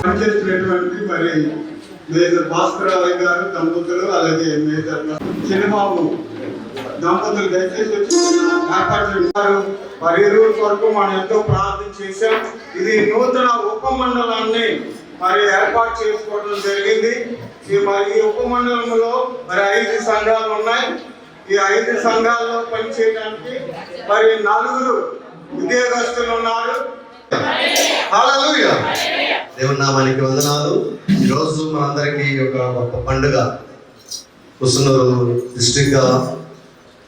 పనిచేస్తున్నటువంటి మరి మేజర్ భాస్కరరావు గారు దంపతులు, అలాగే మేజర్ చిన్నబాబు దంపతులు దయచేసి వచ్చి ఏర్పాటు చేశారు. మరి ఇరువురు కొరకు మనం ఎంతో ప్రార్థన చేశాం. ఇది నూతన ఉపమండలాన్ని మరి ఏర్పాటు చేసుకోవడం జరిగింది. ఈ ఉపమండలంలో మరి 5 సంఘాలు ఉన్నాయి. ఈ 5 సంఘాల్లో పనిచేయడానికి మరి 4 ఉద్యోగస్తులు ఉన్నారు. హల్లెలూయా. దేవుని నామానికి వందనాలు. ఈరోజు మనందరికీ ఒక గొప్ప పండుగ. కుసునూరు డిస్ట్రిక్ట్ గా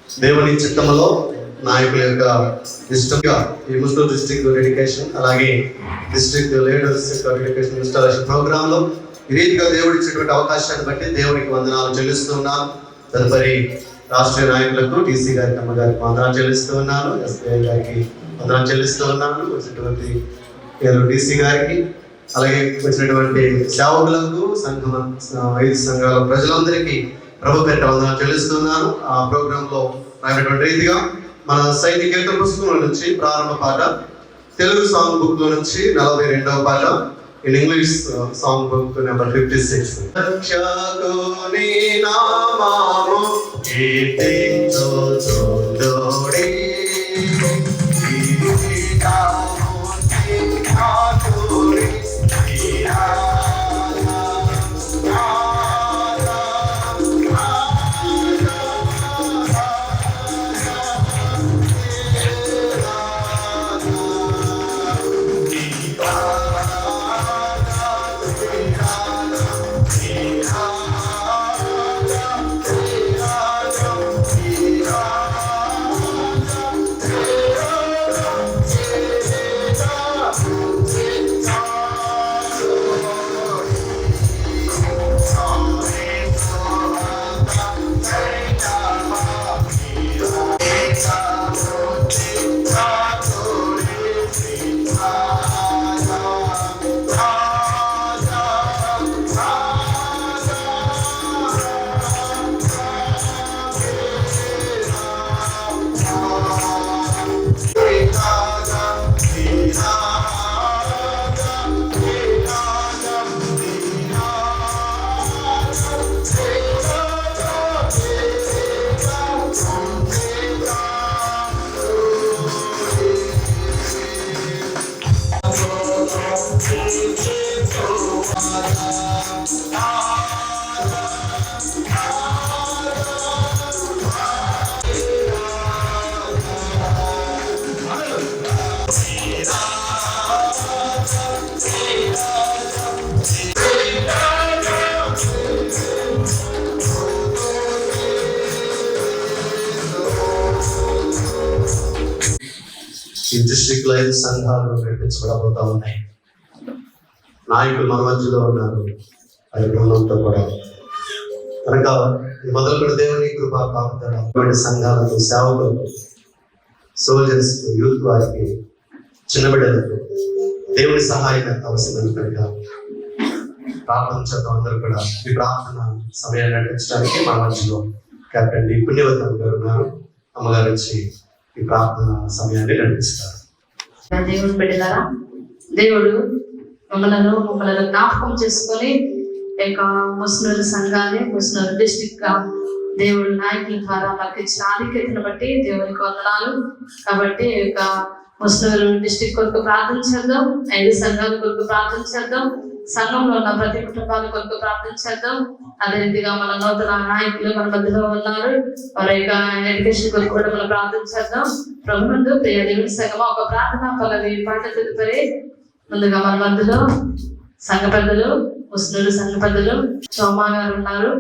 దేవుని చిత్తములో నాయకుల యొక్క ఇష్టంగా ఈ ముస్లిం డిస్ట్రిక్ట్ డెడికేషన్, అలాగే district leaders dedication installation programme లో ఈ రీతిగా దేవుడు ఇచ్చినటువంటి అవకాశాన్ని బట్టి దేవునికి వందనాలు చెల్లిస్తున్నాను. తదుపరి రాష్ట్రీయ నాయకులకు టీసీ గారికి, అమ్మగారికి వందనాలు చెల్లిస్తూ ఉన్నాను. ఎస్పీఐ గారికి వందనాలు చెల్లిస్తూ ఉన్నాను. వచ్చినటువంటి డీసీ గారికి, అలాగే వచ్చినటువంటి సేవకులకు, సంఘం 5 సంఘాల ప్రజలందరికీ ప్రభు పేరిట వందనాలు చెల్లిస్తున్నాను. ఆ ప్రోగ్రామ్ లో రాయనటువంటి రీతిగా మన సైనిక కీర్తన పుస్తకం నుంచి ప్రారంభ పాట, తెలుగు సాంగ్ బుక్ లో నుంచి 42వ పాట, in English song book number 56. రక్షకుని నామము కీర్తించుచుండుడి, ఈ డిస్ట్రిక్ట్ లో 5 సంఘాలు నడిపించబడబోతా ఉన్నాయి. నాయకులు మన మధ్యలో ఉన్నారు. అది బృందంతో కూడా కనుక మొదలుకొని దేవుని కృపా కాపుదల సంఘాలకు, సేవకులకు, సోల్జర్స్, యూత్ వారికి, చిన్న బిడ్డలకు దేవుని సహాయం అవసరం కనుక ప్రార్థన చేద్దాం. అందరూ కూడా ఈ ప్రార్థన సమయాన్ని నడిపించడానికి మన మధ్యలో కెప్టెన్ డి పుణ్యవతం గారు ఉన్నారు. అమ్మగారు వచ్చి ఈ ప్రార్థన సమయాన్ని నడిపిస్తారు. దేవుడు బిడ్డలారా, దేవుడు మమ్మల్ని జ్ఞాపకం చేసుకొని ముస్నూరు సంఘాన్ని ముస్నూరు డిస్టిక్ గా దేవుడు నాయకుల ద్వారా మనకి ఇచ్చిన ఆధిక్యతను బట్టి దేవునికి వందనాలు. కాబట్టి ముస్నూరు డిస్టిక్ కొరకు ప్రార్థన చేద్దాం, 5 సంఘాల కొరకు ప్రార్థన చేద్దాం, సంఘంలో ఉన్న ప్రతి కుటుంబాల కొరకు ప్రార్థన చేద్దాం. అదే రీతిగా మన నూతన నాయకులు మన మధ్యలో ఉన్నారు, వారి యొక్క ఎడ్యుకేషన్ కొరకు కూడా మనం ప్రార్థన చేద్దాం. ప్రభునందు ప్రియ దేవుని సంఘమా, ఒక ప్రార్థన పల్లవి పాట తదుపరి ముందుగా మన మధ్యలో సంఘ పెద్దలు, ముస్లింలు సంఘ పెద్దలు సోమా గారు ఉన్నారు,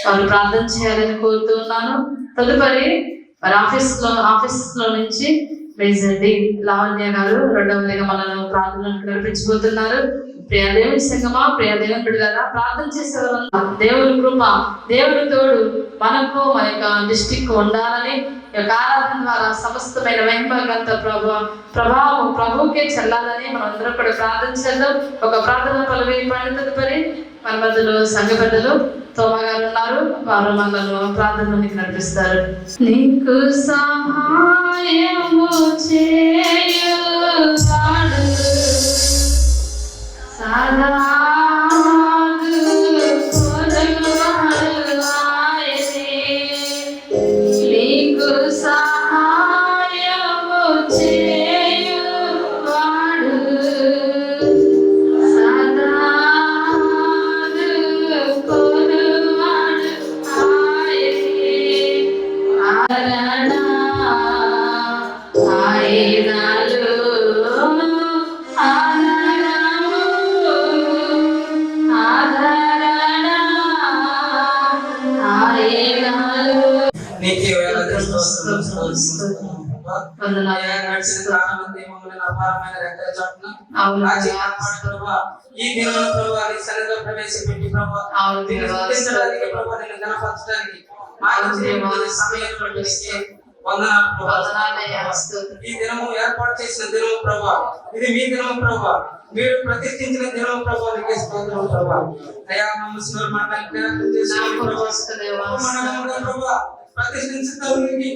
వారు ప్రార్థన చేయాలని కోరుతూ ఉన్నాను. తదుపరి వారి ఆఫీస్ లో నుంచి మేజర్ డి లావణ్య గారు రెండవదిగా మనల్ని ప్రార్థనలు నడిపించబోతున్నారు. ప్రియ దేవుని సంగమా, ప్రియ దేవుని బిడ్డలారా, ప్రార్థన చేసేవారు దేవుని కృప, దేవుని తోడు మనకు మన యొక్క డిస్టిక్ ఉండాలని ఆరాధన ద్వారా సమస్తమైన మహిమగంత ప్రభావం ప్రభువుకే చెల్లాలని మనం అందరం కూడా ప్రార్థన చేద్దాం. ఒక ప్రార్థన పల్లవి పాడిన తదుపరి మన మధ్యలో సంఘ పెద్దలు తోమ గారు ఉన్నారు, వారు మనల్ని ప్రార్థనలోనికి నడిపిస్తారు. నీకు సహాయము చేయువాడు సదా ఈ దినాన్ని ప్రభువా నీ సన్నిధిలో ప్రవేశపెట్టి ప్రభువా స్తుతించడానికి ప్రభువా నిన్ను గణపరచడానికి మాకు సమయంలో ఈ దినము ఏర్పాటు చేసిన దినము ప్రభా, ఇది మీ దినము ప్రభా, మీరు ప్రతిష్ఠించిన దినము ప్రభా, నీకే స్తోత్రం ప్రభా. అయా ముస్లిం మండలంలో ప్రభా ప్రతిష్ఠించడానికి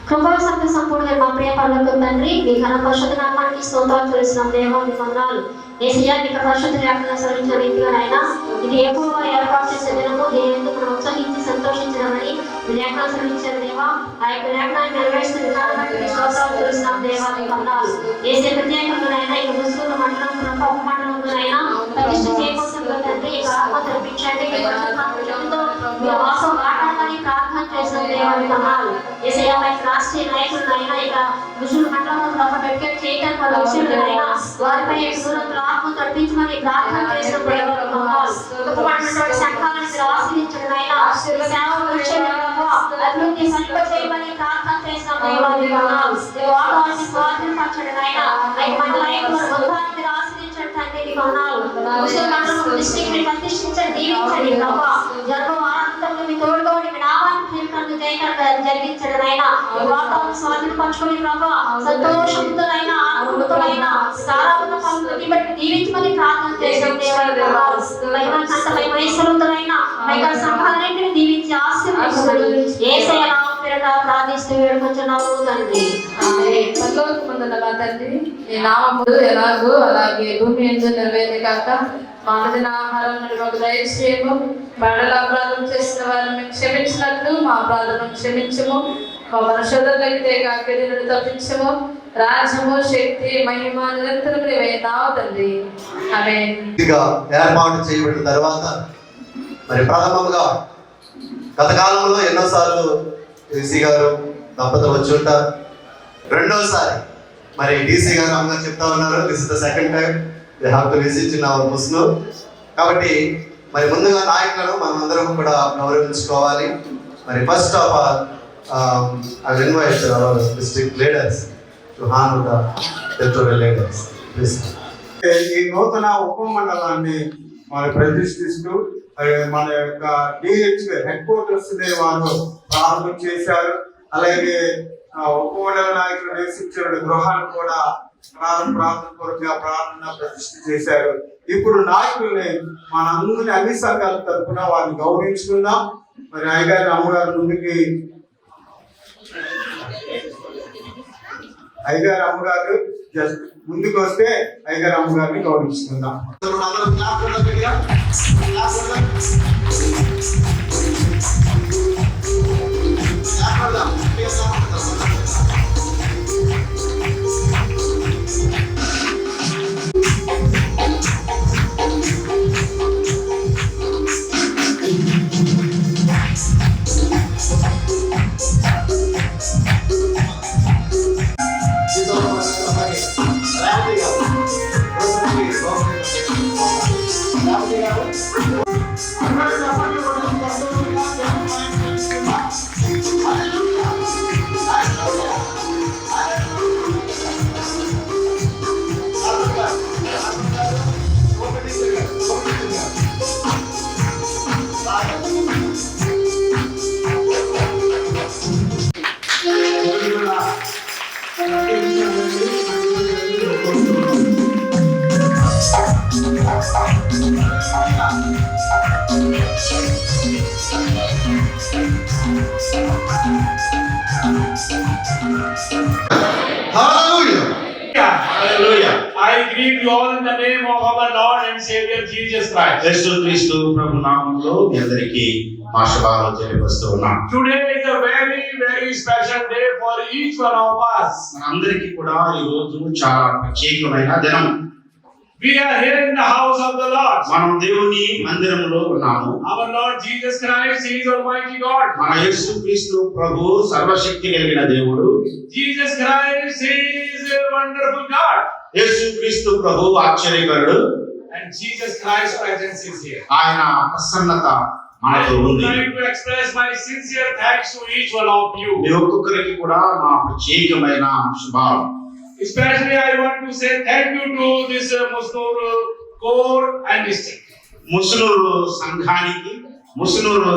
కృపా సత్య సంపూర్ణ మా ప్రియ పరలోక తండ్రి, మీ ఘన పరిశుద్ధ నామానికి స్తోత్రాలు చెల్లిస్తున్నాం దేవా, మీకు వందనాలు. యేసయ్యా, మీకు పరిశుద్ధ లేఖన సరించిన రీతిగానైనా ఇది ఎక్కువగా ఏర్పాటు చేసే దినము, దీని ఎందుకు మనం ఉత్సహించి సంతోషించడమని లేఖనాలు సరించారు దేవా. ఆ యొక్క లేఖనాన్ని నెరవేర్చిన విధానం బట్టి మీ స్తోత్రాలు చెల్లిస్తున్నాం దేవా, మీకు వందనాలు. యేసే ప్రత్యేకంగానైనా ఈ ముస్లిం మండలం ఉపమండలంలోనైనా ప్రతిష్ఠ చేయవలసిందిగా తండ్రి ఈ ఆత్మ తెప్పించండి, వాసం మాట్లాడాలని ప్రార్థన చేసిన దేవా, మీకు వందనాలు. యేసయ్యా, రాష్ట్రీయ నాయకులైనా ఇక ముస్లిం మండలంలో డెడికేట్ చేయడానికి వాళ్ళ విషయంలోనైనా వారిపై దూరంలో ఆత్మ తప్పించమని ప్రార్థన చేసిన సంఘాలను ఆశ్రయించడమైనా సేవల విషయంలో అభివృద్ధి సరిప చేయమని ప్రార్థన చేసిన స్వాధీనపరచడమైనా మండలాన్ని ఆశ్రయించడం తండ్రి ప్రతిష్ఠించండి, దీవించండి ప్రభావ. జన్మవారంతంలో మీ తోడుగా మీ నామాన్ని జరిగించడమైనా వాతావరణ స్వాధీనపరచుకొని ప్రభావ సంతోషంతోనైనా ఆనందంతోనైనా సారావరణ పనులని బట్టి దీవించమని ప్రార్థన చేసిన సంఘాలన్నింటినీ దీవించి ఆశీర్వదించమని యేసయ్య పేరట ప్రార్థిస్తూ వేడుకొంచున్నాము తండ్రి. ఆమేన్. పరలోకమందున్న మా తండ్రి, నీ నామము ఎలాగో అలాగే భూమి యందు నెరవేరే కాక మా అనుదిన ఆహారం మాకు దయచేయము. బడల అపరాధం చేసిన వారిని క్షమించినట్లు మా అపరాధం క్షమించము. మా పరిశోధనలకి కాకిడి తప్పించము. రాజ్యము, శక్తి, మహిమ నిరంతరం నీవేనావు తండ్రి. ఆమేన్. ఇదిగా ఏర్పాటు చేయబడిన తర్వాత మరి ప్రథమంగా గత కాలంలో ఎన్నోసార్లు డీసీ గారు దంపతులు వచ్చి ఉంటారు. రెండోసారి మరి డీసీ గారు అమ్మగారు చెప్తా ఉన్నారు, this is the second time they have to visit in our Muslim. కాబట్టి మరి ముందుగా నాయకులను మనం అందరం కూడా గౌరవించుకోవాలి. మరి first of all I will invite our district leaders to honour the territorial leaders. Please. ఈ నూతన ఉపమండలాన్ని మరి ప్రతిష్ఠిస్తూ మన యొక్క డిహెచ్ హెడ్ క్వార్టర్స్ వారు ప్రారంభం చేశారు. అలాగే ఉపమండల నాయకులు నివసించిన గృహాన్ని కూడా ప్రారంభపూర్వకంగా ప్రార్థన ప్రతిష్ఠ చేశారు. ఇప్పుడు నాయకుల్ని మన అన్ని సంఘాల తరఫున వారిని గౌరవించుకుందాం. మరి అయ్యగారి అమ్మగారు అయ్యగారి అమ్మగారు జస్ట్ ముందుకు వస్తే అయ్యగారి అమ్మగారిని గౌరవించుకుందాం. I greet you all in the name of our Lord and Savior Jesus Christ. యేసుక్రీస్తు ప్రభు నామములో మీ అందరికీ మా శుభాలు తెలియజేస్తూ ఉన్నాం. Today is a very, very special day for each one of us. మనందరికీ కూడా ఈ రోజు చాలా ప్రత్యేకమైన దినం. We are here in the house of the Lord. మనం దేవుని మందిరంలో ఉన్నాము. Our Lord Jesus Christ, He is Almighty God. మన యేసుక్రీస్తు ప్రభు సర్వశక్తి కలిగిన దేవుడు. Jesus Christ, He is a wonderful God. యేసుక్రీస్తు ప్రభు ఆశ్చర్యకరుడు. And Jesus Christ's presence is here. ఆయన ప్రసన్నత మనతో I would ఉంది. like to express my sincere thanks to each one of you. మీ ఒక్కొక్కరికి కూడా మా ప్రత్యేకమైన శుభాలు. Especially I want to say thank you to this Musnur core and district. Musunuru సంఘానికి, ముసునూరు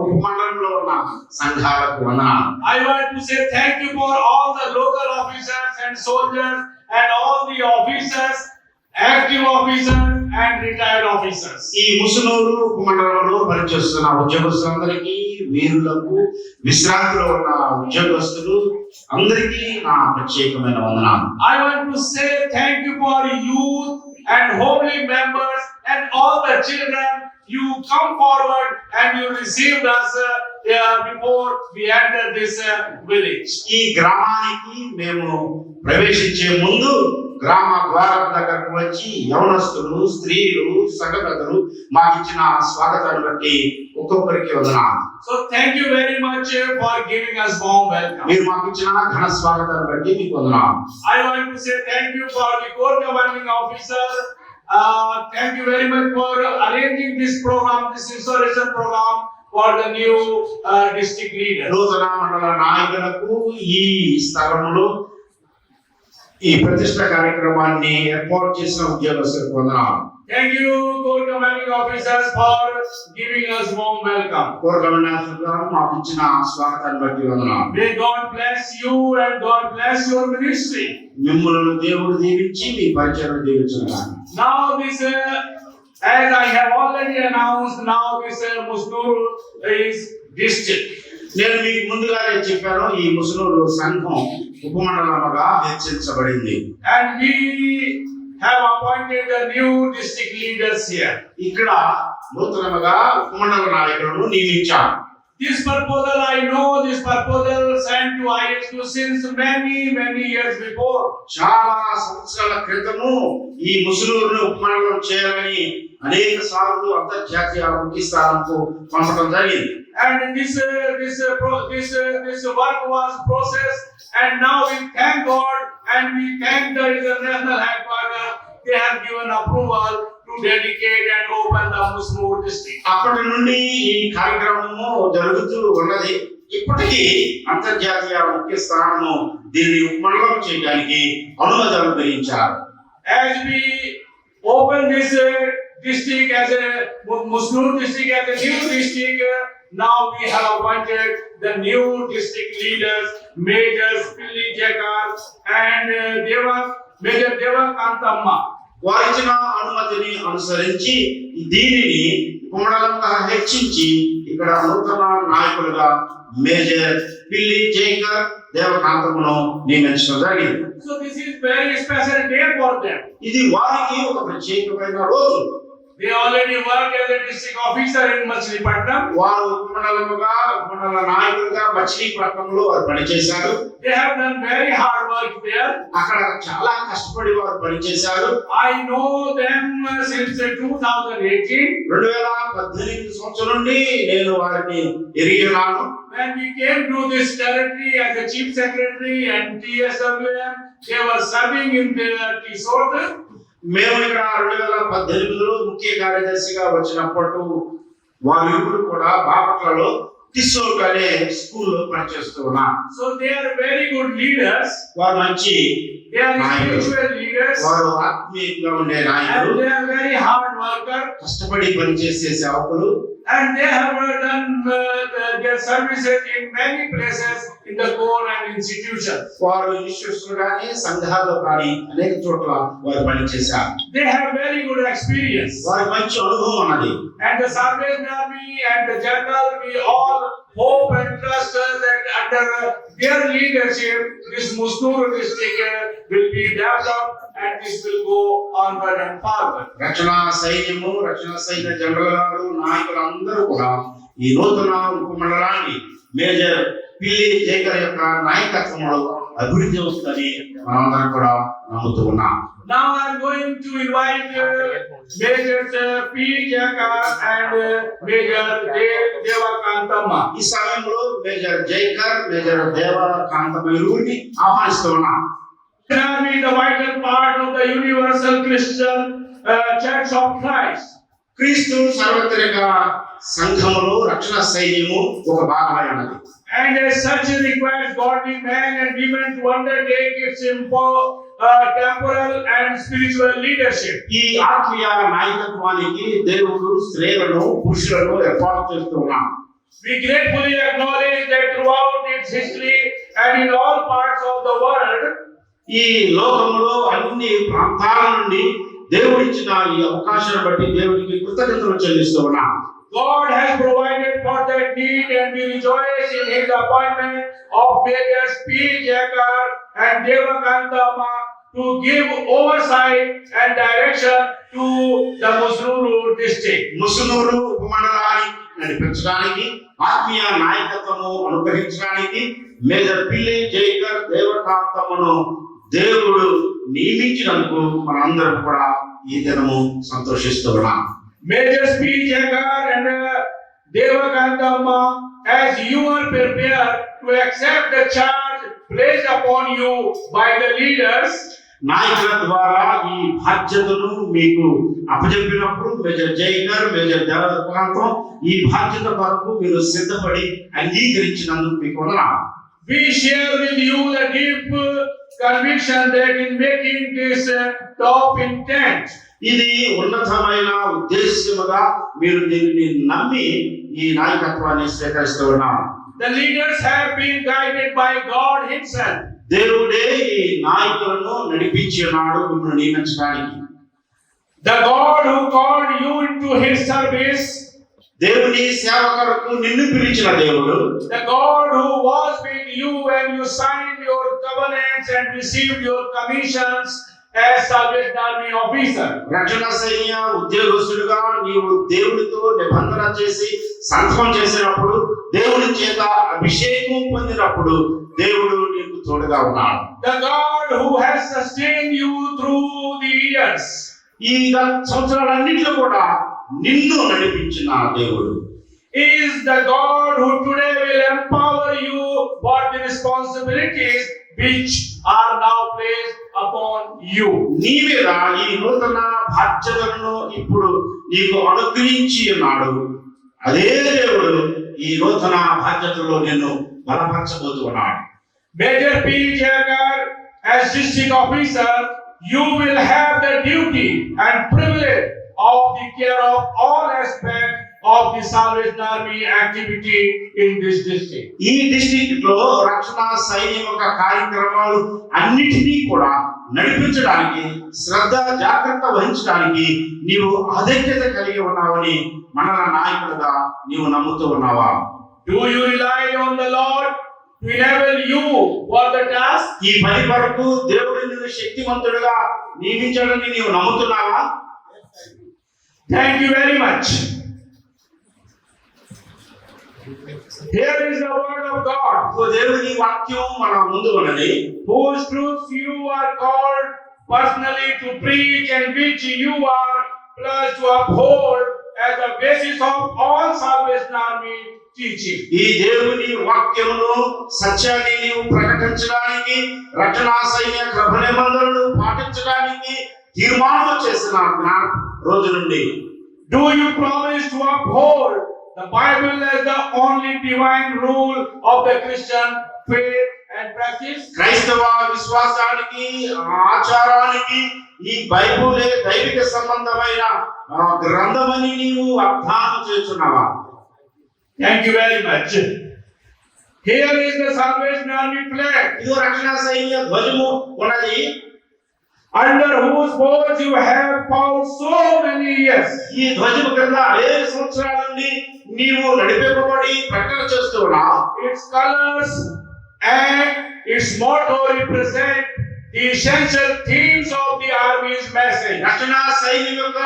ఉపమండలంలో ఉన్న సంఘాలకు వందనాలు. I want to say thank you for all the local officers and soldiers and all the officers, active officers and retired officers. ఈ ముసునూరు ఉపమండలంలో పనిచేస్తున్న ఉద్యోగస్తులందరికీ, వీరులకు, విశ్రాంతిలో ఉన్న ఉద్యోగస్తులు అందరికీ నా ప్రత్యేకమైన వందనాలు. I want to say thank you for youth and homely members and all the children. You come forward and you received us before we enter this village. ఈ గ్రామానికి మేము ప్రవేశించే ముందు గ్రామ ద్వారం దగ్గరకు వచ్చి యవనస్తులు, స్త్రీలు, సంఘ పెద్దలు మాకు ఇచ్చిన స్వాగతాన్ని బట్టి ఒక్కొక్కరికి వందనాలు. So thank you very much for giving us warm welcome. మీరు మాకు ఇచ్చిన ఘన స్వాగతాన్ని బట్టి మీకు వందనాలు. I want to say thank you for the core commanding officer. Thank you very much for arranging this program, this installation program for the new district leader. నూతన మండల నాయకులకు ఈ స్థలంలో ఈ ప్రతిష్ట కార్యక్రమాన్ని ఏర్పాటు చేసిన ఉద్యోగస్తులకు వందనాలు. Thank you, core commanding officers, for giving us warm welcome. కోరగమనాథులు మాకు ఇచ్చిన స్వాగతాన్ని బట్టి వందనాలు. May God bless you and God bless your ministry. మిమ్ములను దేవుడు దీవించి మీ పరిచయం దీవించుగాక. Now this, as I have already announced, now this Musnur is district. నేను మీకు ముందుగానే చెప్పాను, ఈ ముసునూరు సంఘం ఉపమండలముగా హెచ్చరించబడింది. And we have appointed the new district leaders here. ఇక్కడ నూతనముగా ఉపమండల నాయకులను నియమించాం. This proposal, I know this proposal sent to ISU since many years before. చాలా సంవత్సరాల క్రితము ఈ ముసునూరును ఉపమండలం చేయాలని అనేక సార్లు అంతర్జాతీయ ముఖ్య స్థానంకు పంపడం జరిగింది. And this work was processed, and now we thank God and we thank the international headquarters. They have given approval to dedicate and open the Musnur district. అప్పటి నుండి ఈ కార్యక్రమము జరుగుతూ ఉన్నది. ఇప్పటికీ అంతర్జాతీయ ముఖ్య స్థానము దీన్ని ఉపమండలం చేయడానికి అనుమతి అనుగ్రహించారు. As we open this district as a Musnur district as a new district, now we have appointed the new district leaders, Major Pilli Jakar and Major Devakantamma. వారిచ్చిన అనుమతిని అనుసరించి దీనిని ఉపమండలంగా హెచ్చించి ఇక్కడ నూతన నాయకులుగా మేజర్ పిల్లి జేకర్ దేవకాంతమును నియమించడం జరిగింది. So this is very special day for them. ఇది వారికి ఒక ప్రత్యేకమైన రోజు. They already work as a district officer in Machilipatnam. వారు ఉపమండల నాయకులుగా మచిలీపట్నంలో వారు పనిచేశారు. They have done very hard work there. అక్కడ చాలా కష్టపడి వారు పనిచేశారు. I know them since 2018. 2018 సంవత్సరం నుండి నేను వారిని ఎరిగి ఉన్నాను. When we came to this territory as a chief secretary and TSWM, they were serving in the T-Sort. మేము ఇక్కడ 2018లో ముఖ్య కార్యదర్శిగా వచ్చినప్పుడు వారిరువురు కూడా బాపట్లలో టిస్సోర్ అనే స్కూల్లో పనిచేస్తూ ఉన్నారు. So they are very good leaders. వారు మంచి They are spiritual leaders. వారు ఆత్మీయంగా ఉండే And నాయకులు, they are very hard worker. కష్టపడి పనిచేసే సేవకులు. And they have done their services in many places in the core and institutions. వారు ఇన్స్టిట్యూట్స్ కానీ సంఘాల్లో కానీ అనేక చోట్ల వారు పనిచేశారు. They have very good experience. వారికి మంచి అనుభవం ఉన్నది. And the Salvation Army and the General, we all hope and trust that under their leadership, this Musnur district will be developed and this will go onward and forward. రక్షణ సైన్య general గారు నాయకులు అందరూ కూడా ఈ నూతన ఉపమండలాన్ని మేజర్ పిల్లి జేకర్ యొక్క నాయకత్వంలో అభివృద్ధి అవుతుందని మనందరం కూడా నమ్ముతూ ఉన్నాం. Now I am going to invite Major P. Jakar and Major Devakantamma. ఈ సమయంలో మేజర్ జైకర్, మేజర్ దేవకాంతమ్మ ఇరువురిని ఆహ్వానిస్తూ ఉన్నాం. Army, the vital part of the Universal Christian Church of Christ. క్రీస్తు సార్వత్రిక సంఘములో రక్షణ సైన్యము ఒక భాగమై ఉన్నది. And as such it requires godly men and women to undertake its temporal and spiritual leadership. ఈ ఆత్మీయ నాయకత్వానికి దేవుడు స్త్రీలను పురుషులను ఏర్పాటు చేస్తూ ఉన్నాడు. We gratefully acknowledge that throughout its history and in all parts of the world, ఈ లోకంలో అన్ని ప్రాంతాల నుండి దేవుడిచ్చిన ఈ అవకాశాన్ని బట్టి దేవునికి కృతజ్ఞతలు చెల్లిస్తూ ఉన్నాం. God has provided for that need and we rejoice in his appointment of Majors P. Jakar and Devakantamma to give oversight and direction to the Musnur district. Musunuru ఉపమండలాన్ని నడిపించడానికి ఆత్మీయ నాయకత్వము అనుగ్రహించడానికి మేజర్ పిల్లి జైకర్ దేవకాంతమ్మను దేవుడు నియమించినందుకు మనందరం కూడా ఈ దినము సంతోషిస్తూ ఉన్నాం. Majors P. Jakar and Devakantamma, as you are prepared to accept the charge placed upon you by the leaders, నాయకుల ద్వారా ఈ బాధ్యతను మీకు అప్పచెప్పినప్పుడు మేజర్ జైకర్, మేజర్ దేవకాంతం ఈ బాధ్యత కొరకు మీరు సిద్ధపడి అంగీకరించినందుకు మీకు వందనాలు. we share with you the deep conviction that in making this top intent, ఇది ఉన్నతమైన ఉద్దేశ్యముగా మీరు దీనిని నమ్మి ఈ నాయకత్వాన్ని స్వీకరిస్తూ ఉన్నారు. the leaders have been guided by God himself. దేవుడే ఈ నాయకులను నడిపించి ఉన్నాడు మిమ్మల్ని నియమించడానికి. The God who called you into his service దేవుని సేవ కొరకు నిన్ను పిలిచిన దేవుడు, the God who was with you when you signed your covenants and received your commissions as Salvation Army officer. రక్షణ సైన్య ఉద్యోగస్తుడుగా నీవు దేవునితో నిబంధన చేసి సంతకం చేసినప్పుడు, దేవుని చేత అభిషేకం పొందినప్పుడు దేవుడు నీకు తోడుగా ఉన్నాడు. The God who has sustained you through the years. ఈ సంవత్సరాలన్నింటిలో కూడా నిన్ను నడిపించిన దేవుడు is the God who today will empower you for the responsibilities which are now placed upon you. నీ మీద ఈ నూతన బాధ్యతలను ఇప్పుడు నీకు అనుగ్రహించి ఉన్నాడు. అదే దేవుడు ఈ నూతన బాధ్యతల్లో నిన్ను బలపరచబోతున్నాడు. Major P. Jagar, as district officer, you will have the duty and privilege of the care of all aspects of the Salvation Army activity in this district. ఈ డిస్ట్రిక్ట్ లో రక్షణ సైన్యం యొక్క కార్యక్రమాలు అన్నిటినీ కూడా నడిపించడానికి, శ్రద్ధ జాగ్రత్త వహించడానికి నీవు ఆధిక్యత కలిగి ఉన్నావని మండల నాయకులుగా నీవు నమ్ముతూ ఉన్నావా? Do you rely on the Lord to enable you for the task? ఈ పని కొరకు దేవుడు నిన్ను శక్తివంతుడుగా నియమించాడని నీవు నమ్ముతున్నావా? Thank you very much. Here is the word of God, దేవుని వాక్యం మన ముందు ఉన్నది. whose truths you are called personally to preach and which you are pledged to uphold as the basis of all Salvation Army teaching. ఈ దేవుని వాక్యమును సత్యాన్ని నీవు ప్రకటించడానికి, రక్షణ సైన్య గృహ నిబంధనలను పాటించడానికి తీర్మానం చేసిన రోజు నుండి Do you promise to uphold the Bible as the only divine rule of the Christian faith and practice? క్రైస్తవ విశ్వాసానికి, ఆచారానికి ఈ బైబిలే దైవిక సంబంధమైన గ్రంథమని నీవు వాగ్దానం చేస్తున్నావా? Thank you very much. Here is the Salvation Army flag, ఇదిగో రక్షణ సైన్య ధ్వజము ఉన్నది. under whose words you have fought so many years. ఈ ధ్వజము క్రింద అనేక సంవత్సరాల నుండి నీవు నడిపింపబడి ప్రకటన చేస్తూ ఉన్నావు. Its colors and its motto represent the essential themes of the Army's message. రక్షణ సైన్యం యొక్క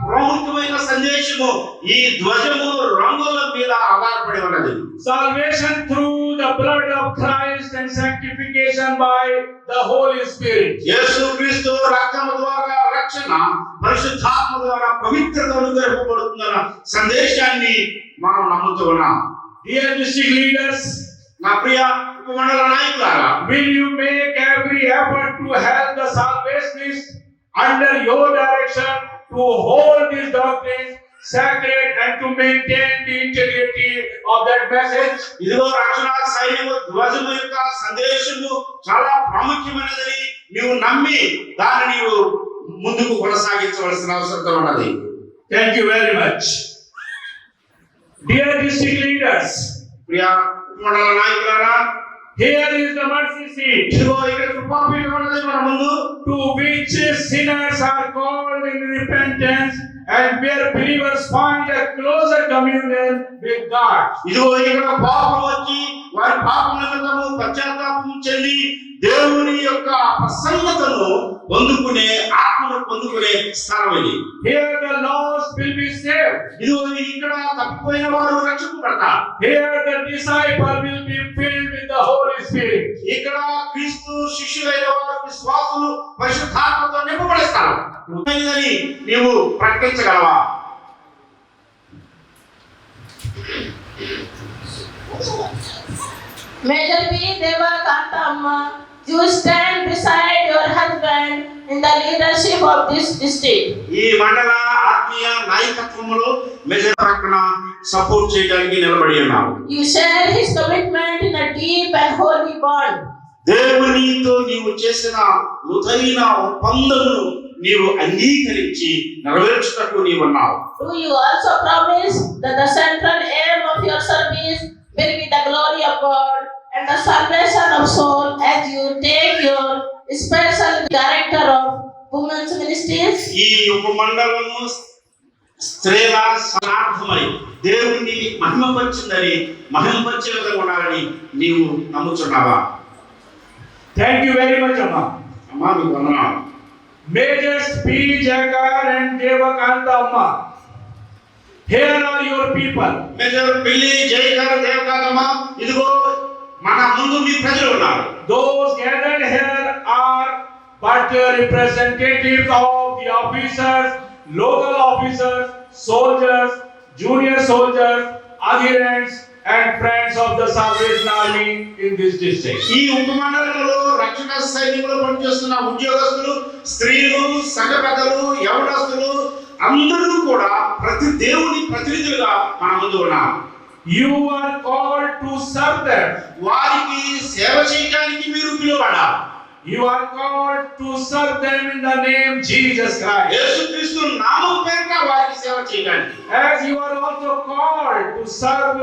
ప్రాముఖ్యమైన సందేశము ఈ ధ్వజము రంగుల మీద ఆధారపడి ఉన్నది. Salvation through the blood of Christ and sanctification by the Holy Spirit. యేసుక్రీస్తు రక్తము ద్వారా రక్షణ, పరిశుద్ధాత్మ ద్వారా పవిత్రత అనుగ్రహింపబడుతుందన్న సందేశాన్ని మనం నమ్ముతూ ఉన్నాం. Dear district leaders, నా ప్రియ మండల నాయకులారా, will you make every effort to help the salvationists under your direction to hold these doctrines sacred and to maintain the integrity of that message? ఇదిగో రక్షణ సైన్యము ధ్వజము యొక్క సందేశము చాలా ప్రాముఖ్యమైనదని నీవు నమ్మి దాన్ని నీవు ముందుకు కొనసాగించవలసిన అవసరం ఉన్నది. Thank you very much. Dear district leaders, ప్రియ మండల నాయకులారా, here is the mercy seat ఇదిగో ఇక్కడ కృపాపీఠం ఉన్నది మన ముందు, to which sinners are called in repentance and where believers find a closer communion with God. ఇదిగో ఇక్కడ పాపం వచ్చి వారి పాపం నిమిత్తము పశ్చాత్తాపం చెంది దేవుని యొక్క ప్రసన్నతను పొందుకునే, ఆత్మను పొందుకునే స్థలం ఇది. Here the lost will be saved. ఇదిగో ఇక్కడ తప్పిపోయిన వారు రక్షింపబడతారు. Here the disciple will be filled with the Holy Spirit. ఇక్కడ క్రీస్తు శిష్యులైన వారు, విశ్వాసులు పరిశుద్ధాత్మతో నింపబడేస్తారు. ఇదని నీవు ప్రకటించగలవా? Major P. Devakanta Amma, you stand beside your husband in the leadership of this district. ఈ మండల ఆత్మీయ నాయకత్వములో మెజర్ ప్రకటన సపోర్ట్ చేయడానికి నిలబడి ఉన్నావు. You share his commitment in a deep and holy bond. దేవునితో నీవు చేసిన లోతైన ఒప్పందమును నీవు అంగీకరించి నెరవేర్చుటకు నీవు ఉన్నావు. Do you also promise that the central aim of your service will be the glory of God and the salvation of soul as you take your special director of women's ministries? ఈ ఉపమండలము స్త్రీల స్వార్థమై దేవుణ్ణి మహిమపరిచిందని మహిమపరిచే విధంగా ఉండాలని నీవు నమ్ముచున్నావా? Thank you very much, Amma. అమ్మా మీకు వందనాలు. Major P. Jaggar and Devakanta Amma. Here are your people. Major పిల్లి జయకర్ దేవకాంతమ్మ, ఇదిగో మన ముందు మీ ప్రజలు ఉన్నారు. Those gathered here are but representatives of the officers, local officers, soldiers, junior soldiers, adherents and friends of the Salvation Army in this district. ఈ ఉపమండలంలో రక్షణ సైనికులు పనిచేస్తున్న ఉద్యోగస్తులు, స్త్రీలు, సంఘ పెద్దలు, యవనస్తులు అందరూ కూడా ప్రతి దేవుని ప్రతినిధులుగా మన ముందు ఉన్నారు. You are called to serve them. వారికి సేవ చేయడానికి మీరు పిలువబడాలి. You are called to serve them in the name Jesus Christ. యేసుక్రీస్తు నామం పేరిట వారికి సేవ చేయడానికి. As you are also called to serve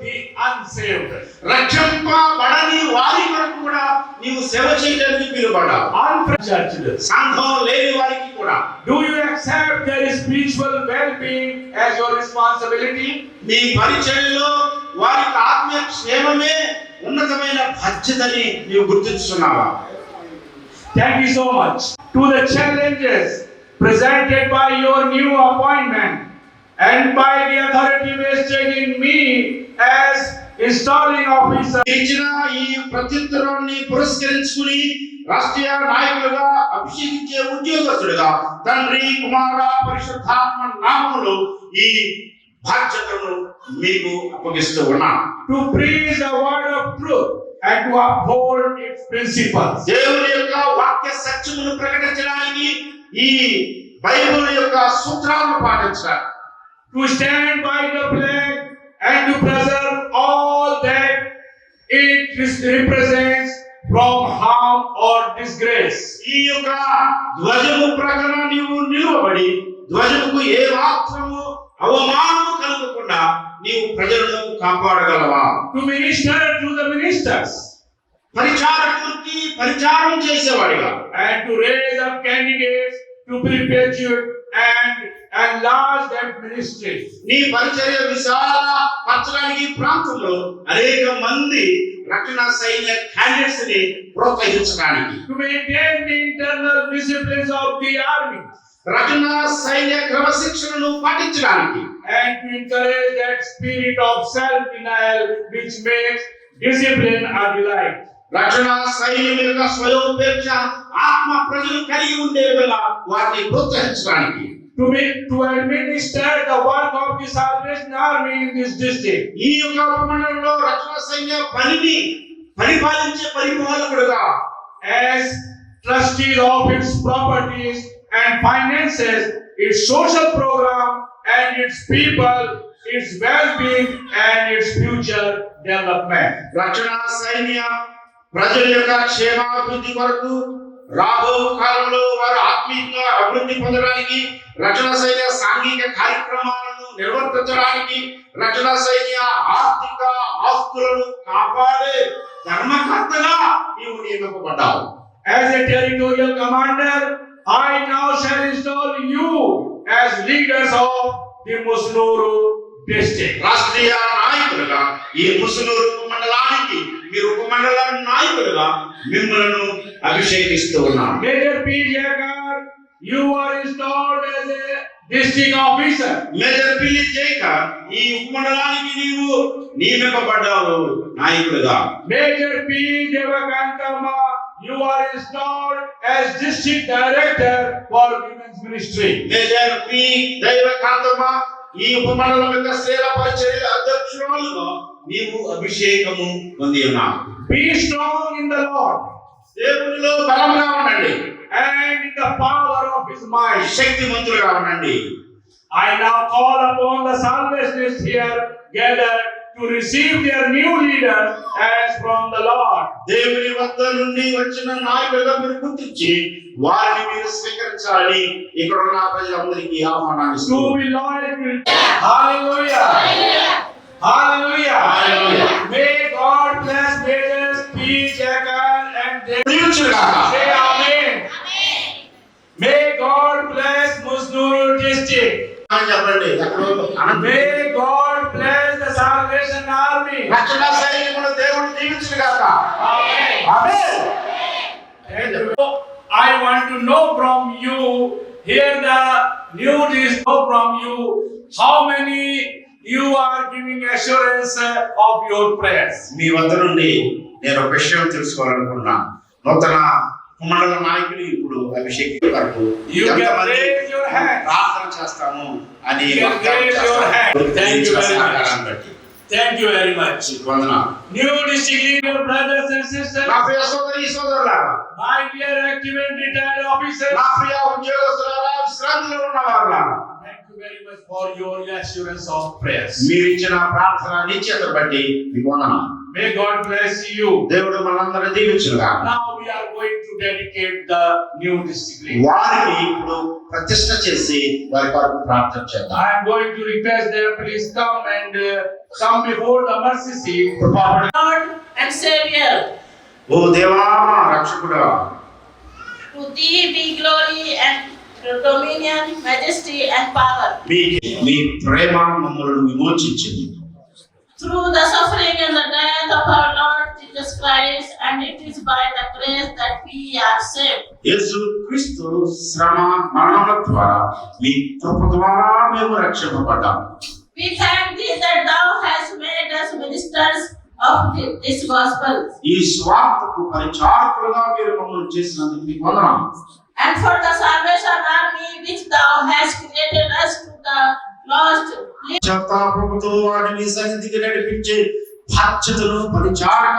the unsaved. రక్షింపబడని వారి కొరకు కూడా నీవు సేవ చేయడానికి పిలువబడాలి. Unchurched. సంఘం లేని వారికి కూడా. Do you accept their spiritual well-being as your responsibility? నీ పరిచర్యలో వారికి ఆత్మీయ క్షేమమే ఉన్నతమైన బాధ్యతని నీవు గుర్తించుతున్నావా? Thank you so much. To the challenges presented by your new appointment and by the authority vested in me as installing officer. ఇచ్చిన ఈ ప్రత్యుత్తరాన్ని పురస్కరించుకుని రాష్ట్రీయ నాయకులుగా అభిషేకించే ఉద్యోగస్తుడిగా తండ్రి కుమార పరిశుద్ధాత్మ నామములో ఈ బాధ్యతను మీకు అప్పగిస్తూ ఉన్నాను. To preach the word of truth and to uphold its principles. దేవుని యొక్క వాక్య సత్యమును ప్రకటించడానికి, ఈ బైబిల్ యొక్క సూత్రాలను పాటించడానికి, To stand by the flag and to preserve all that it represents from harm or disgrace. ఈ యొక్క ధ్వజము ప్రకారం నీవు నిలువబడి ధ్వజముకు ఏ మాత్రము అవమానము కలగకుండా నీవు ప్రజలను కాపాడగలవా? To minister to the ministers పరిచారకులకి పరిచారం చేసేవాడిగా, and to raise up candidates to perpetuate and enlarge that ministry. నీ పరిచర్య విశాల పరచడానికి ప్రాంతంలో అనేక మంది రక్షణ సైన్య క్యాండిడేట్స్ ని ప్రోత్సహించడానికి, To maintain the internal disciplines of the army రక్షణ సైన్య క్రమశిక్షణను పాటించడానికి, and to encourage that spirit of self-denial which makes discipline a delight. రక్షణ సైన్యం యొక్క స్వయోపేక్ష ఆత్మ ప్రజలు కలిగి ఉండే విధంగా వారిని ప్రోత్సహించడానికి, To administer the work of the Salvation Army in this district. ఈ యొక్క ఉపమండలంలో రక్షణ సైన్య పనిని పరిపాలించే పరిపాలకుడుగా, As trustees of its properties and finances, its social program and its people, its well-being and its future development. రక్షణ సైన్య ప్రజల యొక్క క్షేమాభివృద్ధి కొరకు రాబో కాలంలో వారు ఆత్మీయంగా అభివృద్ధి పొందడానికి, రక్షణ సైన్య సాంఘిక కార్యక్రమాలను నిర్వర్తించడానికి, రక్షణ సైన్య ఆర్థిక ఆస్తులను కాపాడే ధర్మకర్తగా నీవు నియమింపబడ్డావు. As a territorial commander, I now shall install you as leaders of the Musnuru district. Rashtriya నాయకులుగా ఈ ముసునూరు ఉపమండలానికి మీరు ఉపమండల నాయకులుగా మిమ్మల్ని అభిషేకిస్తూ ఉన్నాను. Major P. Jaggar, you are installed as a district officer. Major పిల్లి జైకర్, ఈ ఉపమండలానికి నీవు నియమింపబడ్డావు నాయకులుగా. Major P. Devakantama, you are installed as district director for women's ministry. Major P Daivakantamma, ఈ ఉపమండలం యొక్క సేవ పరిచర్య అధ్యక్షురాలుగా నీవు అభిషేకము పొంది ఉన్నావు. Be strong in the Lord దేవునిలో బలంగా ఉండండి, and in the power of his might. శక్తిమంతులుగా ఉండండి. I now call upon the salvationists here gathered to receive their new leaders as from the Lord. దేవుని వద్ద నుండి వచ్చిన నాయకులుగా మీరు గుర్తించి వారిని మీరు స్వీకరించాలని ఇక్కడ ఉన్న ప్రజలందరికీ ఆహ్వానాన్ని To be loyal to Hallelujah. Hallelujah. Hallelujah. May God bless Major P. Jaggar and their దీవించుగాక. say Amen. May God bless Musnuru district. అని చెప్పండి. May God army. రక్షణ సైన్యమును దేవుడు దీవించును గాక. Amen. Amen. I want to know from you, here the news is know from you, how many you are giving assurance of your prayers. మీ వద్ద నుండి నేను ఒక విషయం తెలుసుకోవాలనుకున్నా. నూతన మండల నాయకులు ఇప్పుడు అభిషేకం వరకు You can raise your hand. ప్రార్థన చేస్తాము అని You can వాగ్దానం raise your చేస్తాము. hand. Thank you very much. సహకారాన్ని బట్టి. Thank you very much. వందనాలు. New district leader, brothers and sisters, నా ప్రియ సోదరి సోదరులారా, my dear active and retired officers, నా ప్రియ ఉద్యోగస్తులారా, విశ్రాంతిలో ఉన్నవారులారా, thank you very much for your assurance of prayers. మీరు ఇచ్చిన ప్రార్థన నిశ్చయతను బట్టి మీకు వందనాలు. May God bless you. దేవుడు మనందరిని దీవించునుగా. Now we are going to dedicate the new district leader. వారిని ఇప్పుడు ప్రతిష్ఠ చేసి వారి కొరకు ప్రార్థన చేద్దాం. I am going to request them, please come and come before the mercy seat. Lord and Savior, ఓ దేవా రక్షకుడా, to thee be glory and dominion, majesty and power. మీ ప్రేమ మమ్మల్ని విమోచించింది. Through the suffering and the death of our Lord Jesus Christ, and it is by the grace that we are saved. యేసు క్రీస్తు శ్రమ మరణముల ద్వారా మీ కృప ద్వారా మేము రక్షింపబడ్డాము. We thank thee that thou hast made us ministers of this gospel, ఈ స్వార్థకు పరిచారకులుగా మీరు మమ్మల్ని చేసినందుకు మీకు వందనాలు. and for the salvation army which thou hast created us to the lost. చెప్తాపుతో వారిని సన్నిధికి నడిపించే బాధ్యతను పరిచారక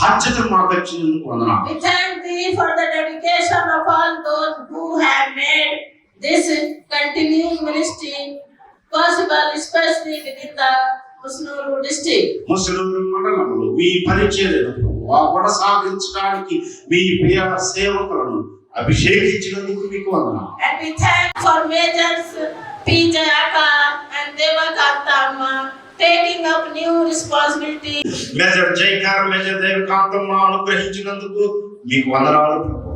బాధ్యతను మాకు ఇచ్చినందుకు వందనాలు. We thank thee for the dedication of all those who have made this continuing ministry possible, especially within the Musnuru district. Musaluru మండలంలో మీ పరిచర్యను కొనసాగించడానికి మీ ప్రియ సేవకులను అభిషేకించినందుకు మీకు వందనాలు. And we thank for Majors P. Jayakar and Devakanta Amma taking up new responsibility. Major Jaikar, major Devakanthamma అనుగ్రహించినందుకు మీకు వందనాలు ప్రభువా.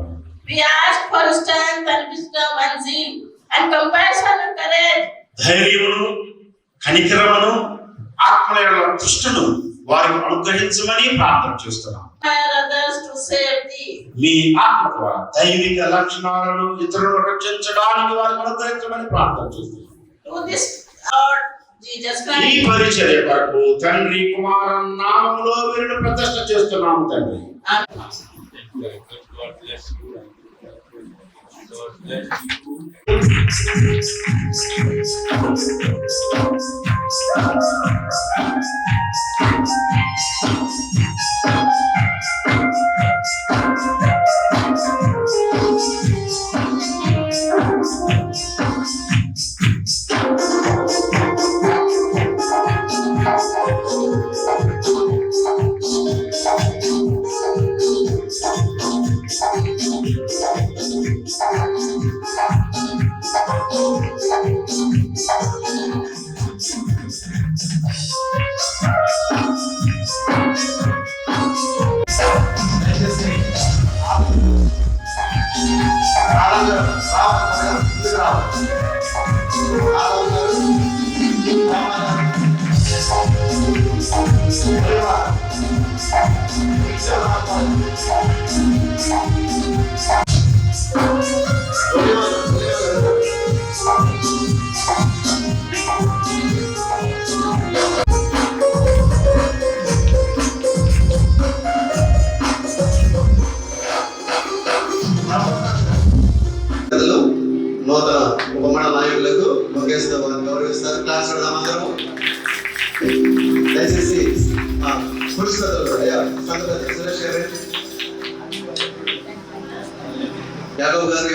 We ask for strength and wisdom and zeal and compassion and courage. ధైర్యమును, కనికరమును, ఆత్మల దృష్టిను వారికి అనుగ్రహించమని ప్రార్థన చేస్తున్నాం. Inspire others to save thee. మీ ఆత్మ ద్వారా దైవిక లక్షణాలను ఇతరులను రక్షించడానికి వారికి అనుగ్రహించమని ప్రార్థన చేస్తున్నాం. To this Lord Jesus ఈ Christ. పరిచర్య కొరకు తండ్రి కుమార నామములో వీరిని ప్రతిష్ఠ చేస్తున్నాము తండ్రి. God bless you. God bless పెద్దలు నూతన ఉపమండల నాయకులకు ముఖేశ్వర వారిని గౌరవిస్తారు. క్లాస్ పెడదాం అందరం. దయచేసి పురుష పెద్దలు అయ్యా సంతపతి సురేష్ గారు, యాదవ్ గారు,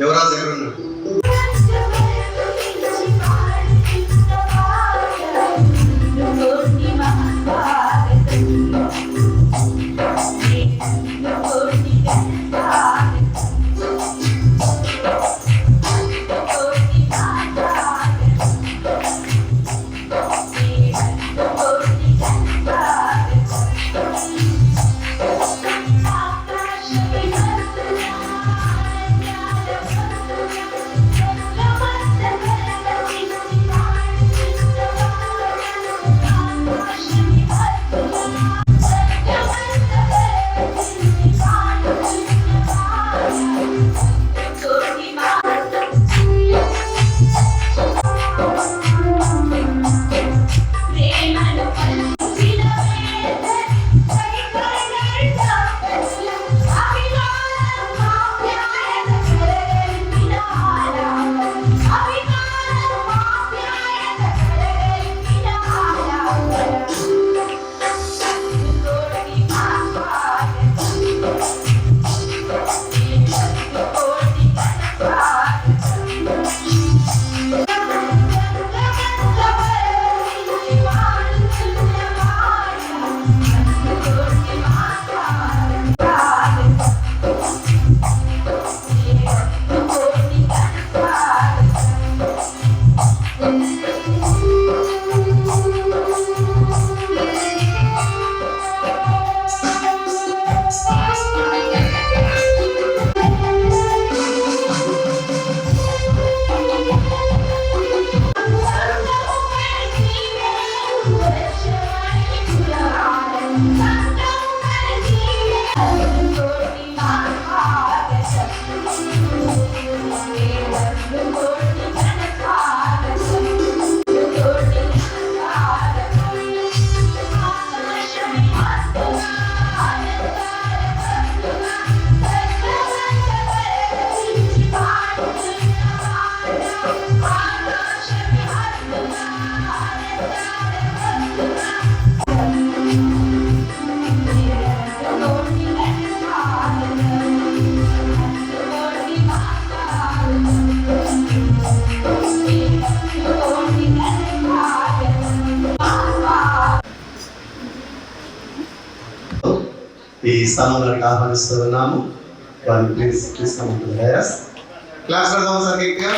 యువరాజ్ దగ్గర ఉన్నాడు. స్థానంలోకి ఆహ్వానిస్తూ ఉన్నాము. వారిని ప్లీజ్ క్లాస్ పెడదాం సార్. గట్టిగా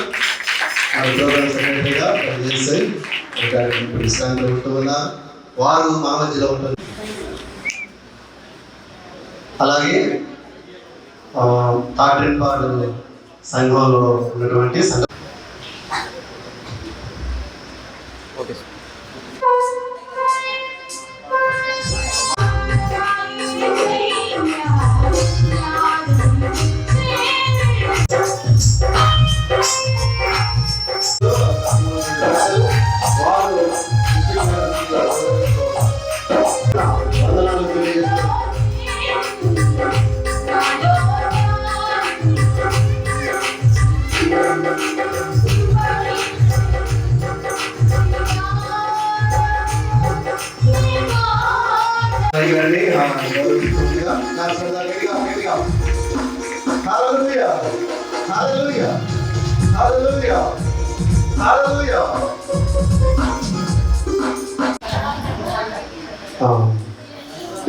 ప్రోగ్రామ్ సెక్రటరీగా పనిచేసి విశ్రాంతి ఉంటూ ఉన్నారు. వారు మా మధ్యలో ఉంటుంది. అలాగే తాటిపాడు సంఘంలో ఉన్నటువంటి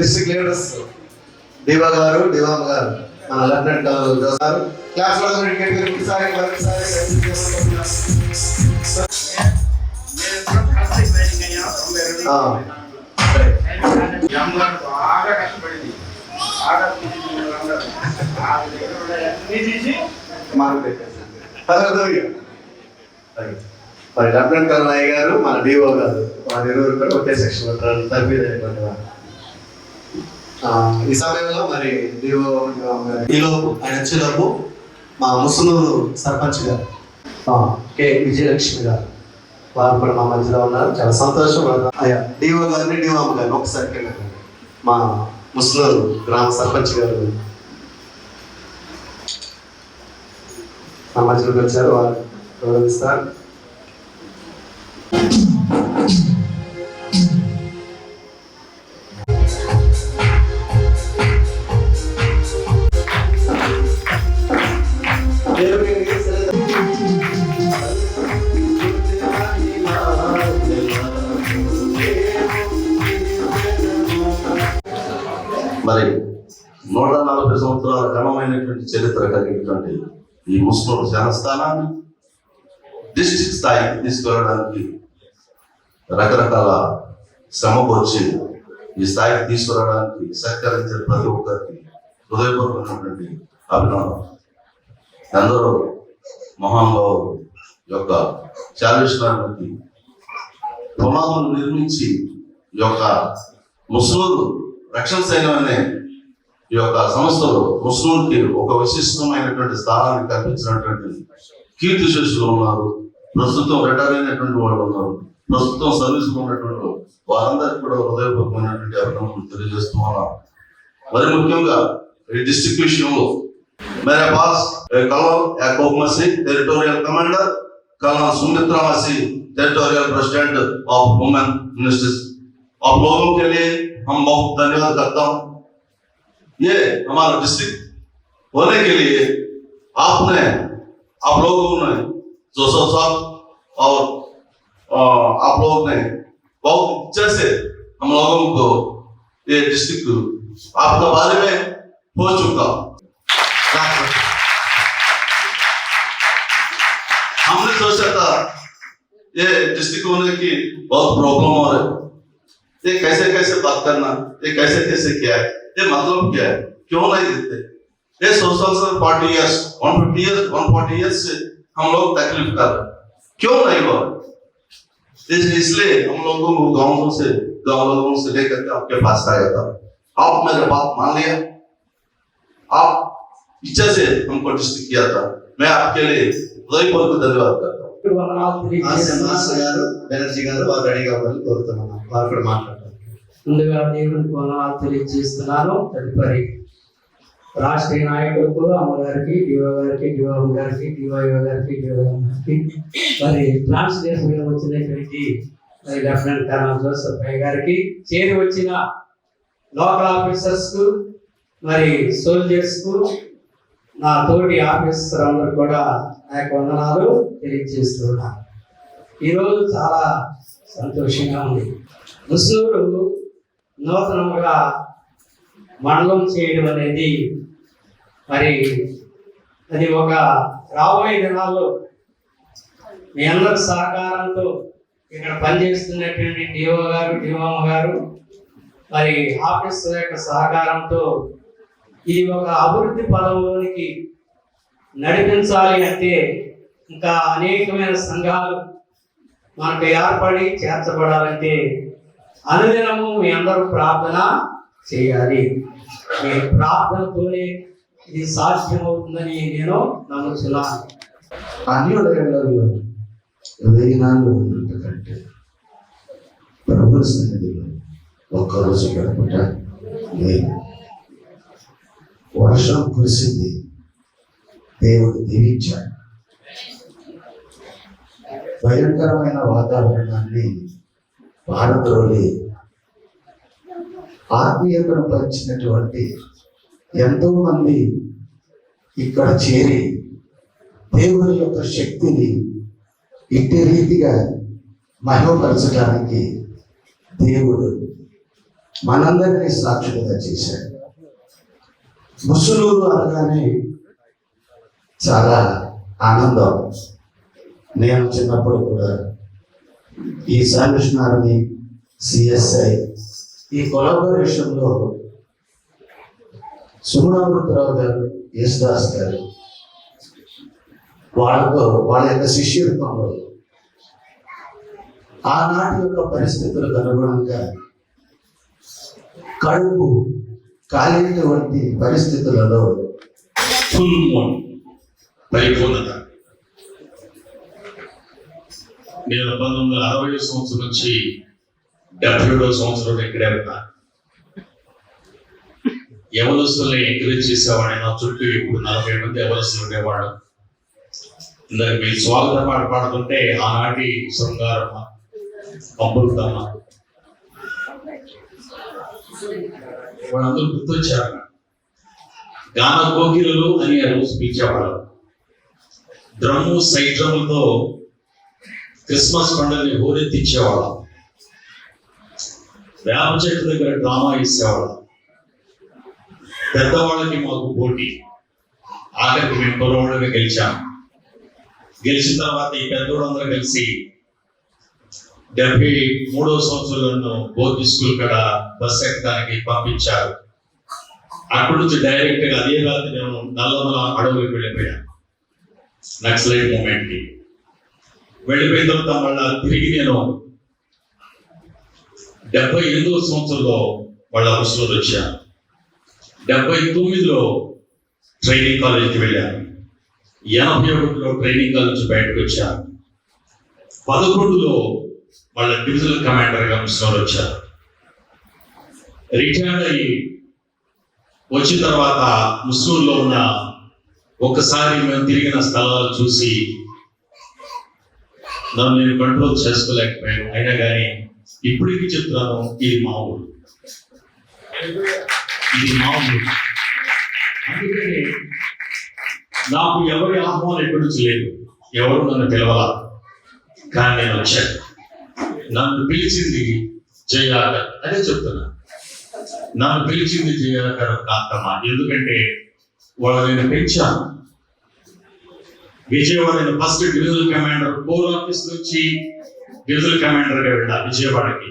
డిస్ట్రిక్ట్ లీడర్స్ దేవా గారు, దేవామ్మ గారు, మన లెఫ్టినెంట్ గారు క్లాస్ బాగా కష్టపడింది. మరి లెఫ్టినెంట్ కరుణాయ్య గారు, మన డిఓ గారు, మన ఇరువురు కూడా ఒకే సెక్షన్ తరబిదైనటువంటి వారు. ఈ సమయంలో మరి డిఓ ఈలోపు ఆయన వచ్చేలోపు మా ముసునూరు సర్పంచ్ గారు కె విజయలక్ష్మి గారు వారు కూడా మా మధ్యలో ఉన్నారు. చాలా సంతోషం. అయ్యా డిఓ గారిని, డిఓమ్మ గారిని ఒకసారి వెళ్ళండి. మా ముసునూరు గ్రామ సర్పంచ్ గారు మా మధ్యలోకి వచ్చారు. వారు గౌరవిస్తారు. మరి 140 సంవత్సరాల ఘనమైనటువంటి చరిత్ర కలిగినటువంటి ఈ ముస్లిం జనస్థానాన్ని డిస్ట్రిక్ట్ స్థాయికి తీసుకువెళ్ళడానికి రకరకాల శ్రమకు వచ్చి ఈ స్థాయికి తీసుకురావడానికి సహకరించిన ప్రతి ఒక్కరికి హృదయపూర్వకమైనటువంటి అభినందన. అందరూ మహానుభావులు యొక్క చాలిష్నానికి పునాదులు నిర్మించి ఈ యొక్క ముస్లింలు రక్షణ సైన్యం అనే ఈ యొక్క సంస్థలు ముస్లింకి ఒక విశిష్టమైనటువంటి స్థానాన్ని కల్పించినటువంటి కీర్తి శిష్యులు ఉన్నారు. ప్రస్తుతం రిటైర్ అయినటువంటి వాళ్ళు ఉన్నారు. ప్రస్తుతం సర్వీస్ ఉన్నటువంటి వారందరికీ కూడా హృదయపూర్వకమైనటువంటి అభినందనలు తెలియజేస్తూ ఉన్నాం. మరి ముఖ్యంగా ఈ డిస్ట్రిక్ట్ విషయంలో मेरे पास colonel Yakub Masih territorial commander, colonel Sumitra Masih territorial president of women ministries, आप लोगों के लिए हम बहुत धन्यवाद करता हूँ. ये हमारा डिस्ट्रिक्ट होने के लिए आप लोगों ने जो सब और आप लोगों ने बहुत अच्छे से हम लोगों को ये डिस्ट्रिक्ट आपके बारे में हो चुका. हमने सोचा था ये डिस्ट्रिक्ट होने की बहुत प्रॉब्लम हो रही, ये कैसे कैसे बात करना, ये कैसे कैसे क्या है, ये मतलब क्या है, क्यों नहीं देते. ये सोशल 40 years 140 years से हम लोग तकलीफ कर रहे, क्यों नहीं हो रहा. इसलिए हम लोगों को गाँव लोगों से लेकर के आपके पास आया था. आप मेरे बात मान लिया, आप इच्छा से हमको डिस्ट्रिक्ट किया था. मैं आपके लिए హృదయపూర్వక ధన్యవాదాలు करता हूं. బెనర్జీ గారు వారు రెడీగా ఉండాలని కోరుతున్నాను. వారు కూడా మాట్లాడతారు. ముందుగా దేవునికి వందనాలు తెలియజేస్తున్నాను. తదుపరి రాష్ట్రీయ నాయకులకు, అమ్మగారికి, డిఓ గారికి, డిఓఎం గారికి, డిఓయో గారికి, డిఓఎం గారికి, మరి ట్రాన్స్లేషన్ మీద వచ్చినటువంటి మరి లెఫ్టినెంట్ కర్నల్ జోసెఫ్ అయ్య గారికి, చేరి వచ్చిన లోకల్ ఆఫీసర్స్ కు, మరి సోల్జర్స్ కు, నా తోటి ఆఫీసర్ అందరూ కూడా నా యొక్క వందనాలు తెలియజేస్తున్నాను. ఈరోజు చాలా సంతోషంగా ఉంది. ముస్లింలు నూతనంగా మండలం చేయడం అనేది మరి అది ఒక రాబోయే దినాల్లో మీ అందరి సహకారంతో ఇక్కడ పనిచేస్తున్నటువంటి డిఓ గారు డిఓమ్మ గారు మరి ఆఫీస్ యొక్క సహకారంతో ఇది ఒక అభివృద్ధి పదంలోనికి నడిపించాలి అంటే ఇంకా అనేకమైన సంఘాలు మనకు ఏర్పడి చేర్చబడాలంటే అనుదినము మీ అందరూ ప్రార్థన చేయాలి. మీ ప్రార్థనతోనే ఇది సాధ్యమవుతుందని నేను నమ్ముతున్నాను. అన్యులలో వేగినాళ్ళు ఉన్నట్టు కంటే ప్రభుత్వ సన్నిధిలో ఒక్కరోజు గడపట లేదు. వర్షం కురిసింది, దేవుడు దీవించాడు. భయంకరమైన వాతావరణాన్ని పారద్రోలి ఆత్మీయతను పరిచినటువంటి ఎంతో మంది ఇక్కడ చేరి దేవుని యొక్క శక్తిని ఇట్టి రీతిగా మహిమపరచడానికి దేవుడు మనందరినీ సాక్షులుగా చేశాడు. ముసులూరు అనగానే చాలా ఆనందం. నేను చిన్నప్పుడు కూడా ఈ సాల్వేషన్ ఆర్మీ, సిఎస్ఐ ఈ కొలాబరేషన్లో సుగుణామృతరావు గారు, యేసుదాస్ గారు వాళ్ళ యొక్క శిష్యుడికంలో ఆనాటి యొక్క పరిస్థితులకు అనుగుణంగా కడుపు కాలేటువంటి పరిస్థితులలో పరిపూర్ణత. నేను 1960 సంవత్సరం నుంచి 77వ సంవత్సరం ఇక్కడే ఉన్నా. యవనస్తుల్ని ఎంకరేజ్ చేసేవాడిని. నా చుట్టూ ఇప్పుడు 40 మంది యవనస్తులు ఉండేవాడు. ఇందాక మీరు స్వాగత పాట పాడుతుంటే ఆనాటి శృంగారమ్మ, పంపులమ్మ వాళ్ళందరూ గుర్తొచ్చారు. గాన కోకిలలు అని ఆ రోజు పిలిచేవాళ్ళు. డ్రమ్ము సైడ్ డ్రమ్ములతో క్రిస్మస్ పండుగని హోరెత్తిచ్చేవాళ్ళం. వేప చెట్టు దగ్గర డ్రామా ఇచ్చేవాళ్ళం. పెద్దవాళ్ళకి మాకు పోటీ. ఆఖరికి మేము పొరవాళ్ళగా గెలిచాం. గెలిచిన తర్వాత ఈ పెద్దవాళ్ళందరూ కలిసి 73వ సంవత్సరంలో బోధి స్కూల్ కాడ బస్ ఎక్కడానికి పంపించారు. అక్కడి నుంచి డైరెక్ట్ గా అదే రాత్రి నేను నల్లమల అడవులకు వెళ్ళిపోయాను. నక్సలైట్ మూమెంట్ కి వెళ్ళిపోయిన తర్వాత మళ్ళా తిరిగి నేను 78వ సంవత్సరంలో వాళ్ళ హౌస్లో వచ్చాను. 79లో ట్రైనింగ్ కాలేజీకి వెళ్ళాను. 81లో ట్రైనింగ్ కాలేజ్ నుంచి బయటకు వచ్చాను. 11లో వాళ్ళ డివిజనల్ కమాండర్ గా మిషన్ వచ్చారు. రిటైర్డ్ అయ్యి వచ్చిన తర్వాత ముస్లూరులో ఉన్న ఒకసారి మేము తిరిగిన స్థలాలు చూసి నన్ను నేను కంట్రోల్ చేసుకోలేకపోయాను. అయినా కానీ ఇప్పటికీ చెప్తున్నాను, ఇది మా ఊరు, ఇది మా ఊరు. అందుకని నాకు ఎవరి ఆహ్వానం ఎక్కడి నుంచి లేదు, ఎవరు నన్ను పిలవాల. కానీ నేను వచ్చాను. నన్ను పిలిచింది జయాకర్, అదే చెప్తున్నా. నన్ను పిలిచింది జయాకర్ కాంతమ్మ. ఎందుకంటే వాళ్ళు నేను పెంచాను. విజయవాడ నేను first divisional commander, core office నుంచి డివిజనల్ కమాండర్ గా వెళ్ళా విజయవాడకి.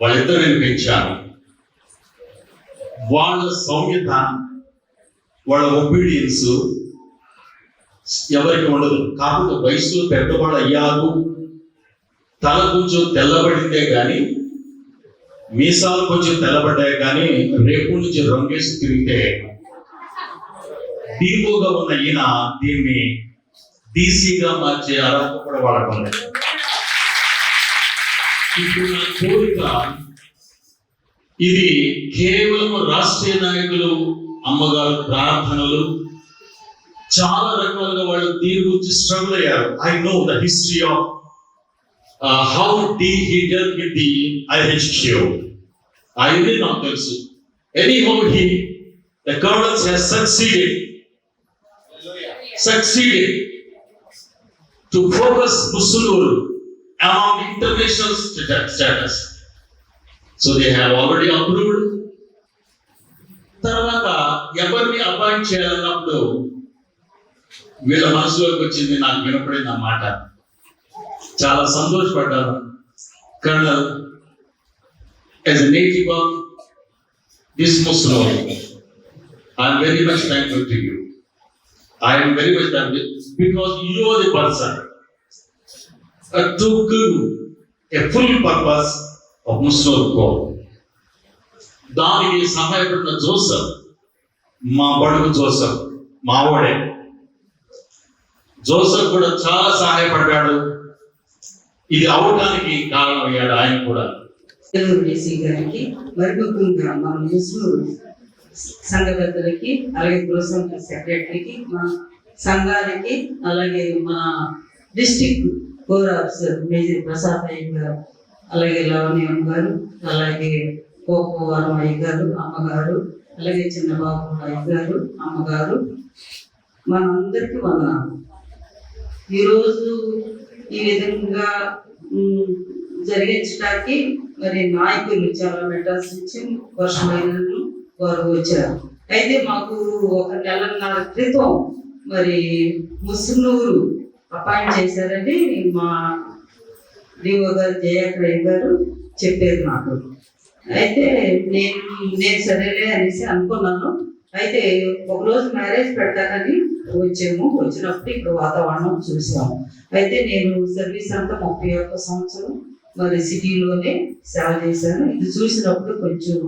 వాళ్ళిద్దరు నేను పెంచాను. వాళ్ళ సౌమ్యత, వాళ్ళ ఒబీడియన్స్ ఎవరికి ఉండదు. కాకపోతే వయసులో పెద్దవాళ్ళు అయ్యారు, తల కొంచెం తెల్లబడిందే కానీ, మీసాలు కొంచెం తెల్లబడ్డాయి కానీ, రేపు నుంచి రంగేసి తిరిగితే డీఓగా ఉన్న ఈయన దీన్ని డీసీగా మార్చే అర్హత కూడా వాళ్ళకు ఉంది. ఇప్పుడు నా కోరిక, ఇది కేవలం రాష్ట్రీయ నాయకులు, అమ్మగారు ప్రార్థనలు, చాలా రకాలుగా వాళ్ళు దీని గురించి స్ట్రగుల్ అయ్యారు. I know the history of how he dealt with the IHQ. ఇది నాకు తెలుసు. Anyhow, the colonels has succeeded to focus Musulur among international status. So they have already approved తర్వాత ఎవరిని అపాయింట్ చేయాలన్నప్పుడు వీళ్ళ మనసులోకి వచ్చింది, నాకు వినపడింది ఆ మాట. చాలా సంతోషపడ్డాను. Colonel, as a native of this Muslim, I am very much thankful to you. I am very much thankful because you are the person to give a full purpose of Muslim code. దానికి సహాయపడిన Joseph, మా బడుగు Joseph మావాడే. Joseph కూడా చాలా సహాయపడ్డాడు. ఇది అవడానికి కారణమయ్యాడు ఆయన కూడా. DC గారికి, మరి ముఖ్యంగా మన ముస్లిం సంఘ పెద్దలకి, అలాగే గృహసంఘ సెక్రటరీకి, మన సంఘానికి, అలాగే మన district core officer major Prasad అయ్య గారు, అలాగే లవణ్యం గారు, అలాగే కోపవరం అయ్య గారు అమ్మగారు, అలాగే చిన్నబాబు అయ్య గారు అమ్మగారు, మనందరికీ వందనాలు. ఈరోజు ఈ విధంగా జరిగించడానికి మరి నాయకులు చాలా మెటాల్స్ నుంచి వర్షమైన వారు వచ్చారు. అయితే మాకు 1 నెలన్నర క్రితం మరి ముస్లింలు అపాయింట్ చేశారని మా డిఓ గారు జయాకరయ్య గారు చెప్పారు నాకు. అయితే నేను సరేలే అనేసి అనుకున్నాను. అయితే ఒకరోజు మ్యారేజ్ పెట్టాలని వచ్చినప్పుడు ఇక్కడ వాతావరణం చూసాము. అయితే నేను సర్వీస్ అంతా 31 సంవత్సరం మరి సిటీలోనే సేవ చేశాను. ఇది చూసినప్పుడు కొంచెం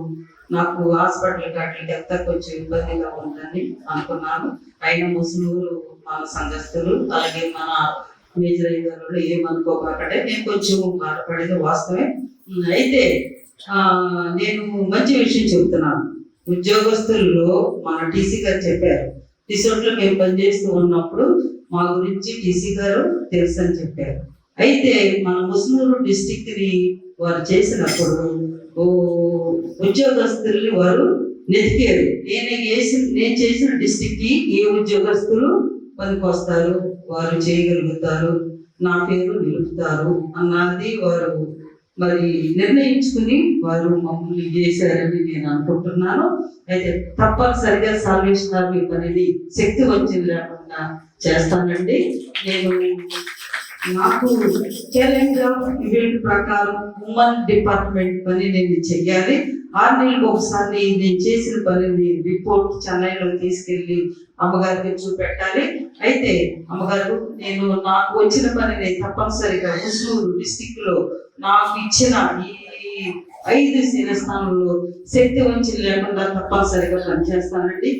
నాకు హాస్పిటల్ వాటికి ఎంత కొంచెం ఇబ్బందిగా ఉందని అనుకున్నాను. అయినా ముస్లింలు మన సంఘస్థులు, అలాగే మన మేజర్ అయ్య గారు ఏమనుకోకటే నేను కొంచెం బాధపడేది వాస్తవమే. అయితే నేను మంచి విషయం చెబుతున్నాను. ఉద్యోగస్తుల్లో మన టీసీ గారు చెప్పారు, రిసార్ట్లో మేము పనిచేస్తూ ఉన్నప్పుడు మా గురించి టీసీ గారు తెలుసు అని చెప్పారు. అయితే మన ముస్లిం డిస్టిక్ ని వారు చేసినప్పుడు ఉద్యోగస్తుల్ని వారు నెతికారు. నేను చేసిన డిస్టిక్ కి ఏ ఉద్యోగస్తులు పనికొస్తారు, వారు చేయగలుగుతారు, నా పేరు నిలుపుతారు అన్నది వారు మరి నిర్ణయించుకుని వారు మమ్మల్ని చేశారని నేను అనుకుంటున్నాను. అయితే తప్పనిసరిగా సాల్వేషన్ ఆర్మీ పనిని శక్తి వచ్చింది లేకుండా చేస్తానండి. నేను నాకు తెలంగాణ ఈవెంట్ ప్రకారం ఉమెన్ డిపార్ట్మెంట్ పని నేను చెయ్యాలి. 6 నెలలకు ఒకసారి నేను చేసిన పనిని రిపోర్ట్ చెన్నైలో తీసుకెళ్లి అమ్మగారికి చూపెట్టాలి. అయితే అమ్మగారు, నాకు వచ్చిన పనిని తప్పనిసరిగా హుస్నూరు డిస్టిక్ లో నాకు ఇచ్చిన ఈ 5 స్థానంలో శక్తి వంచి లేకుండా తప్పనిసరిగా పనిచేస్తానండి.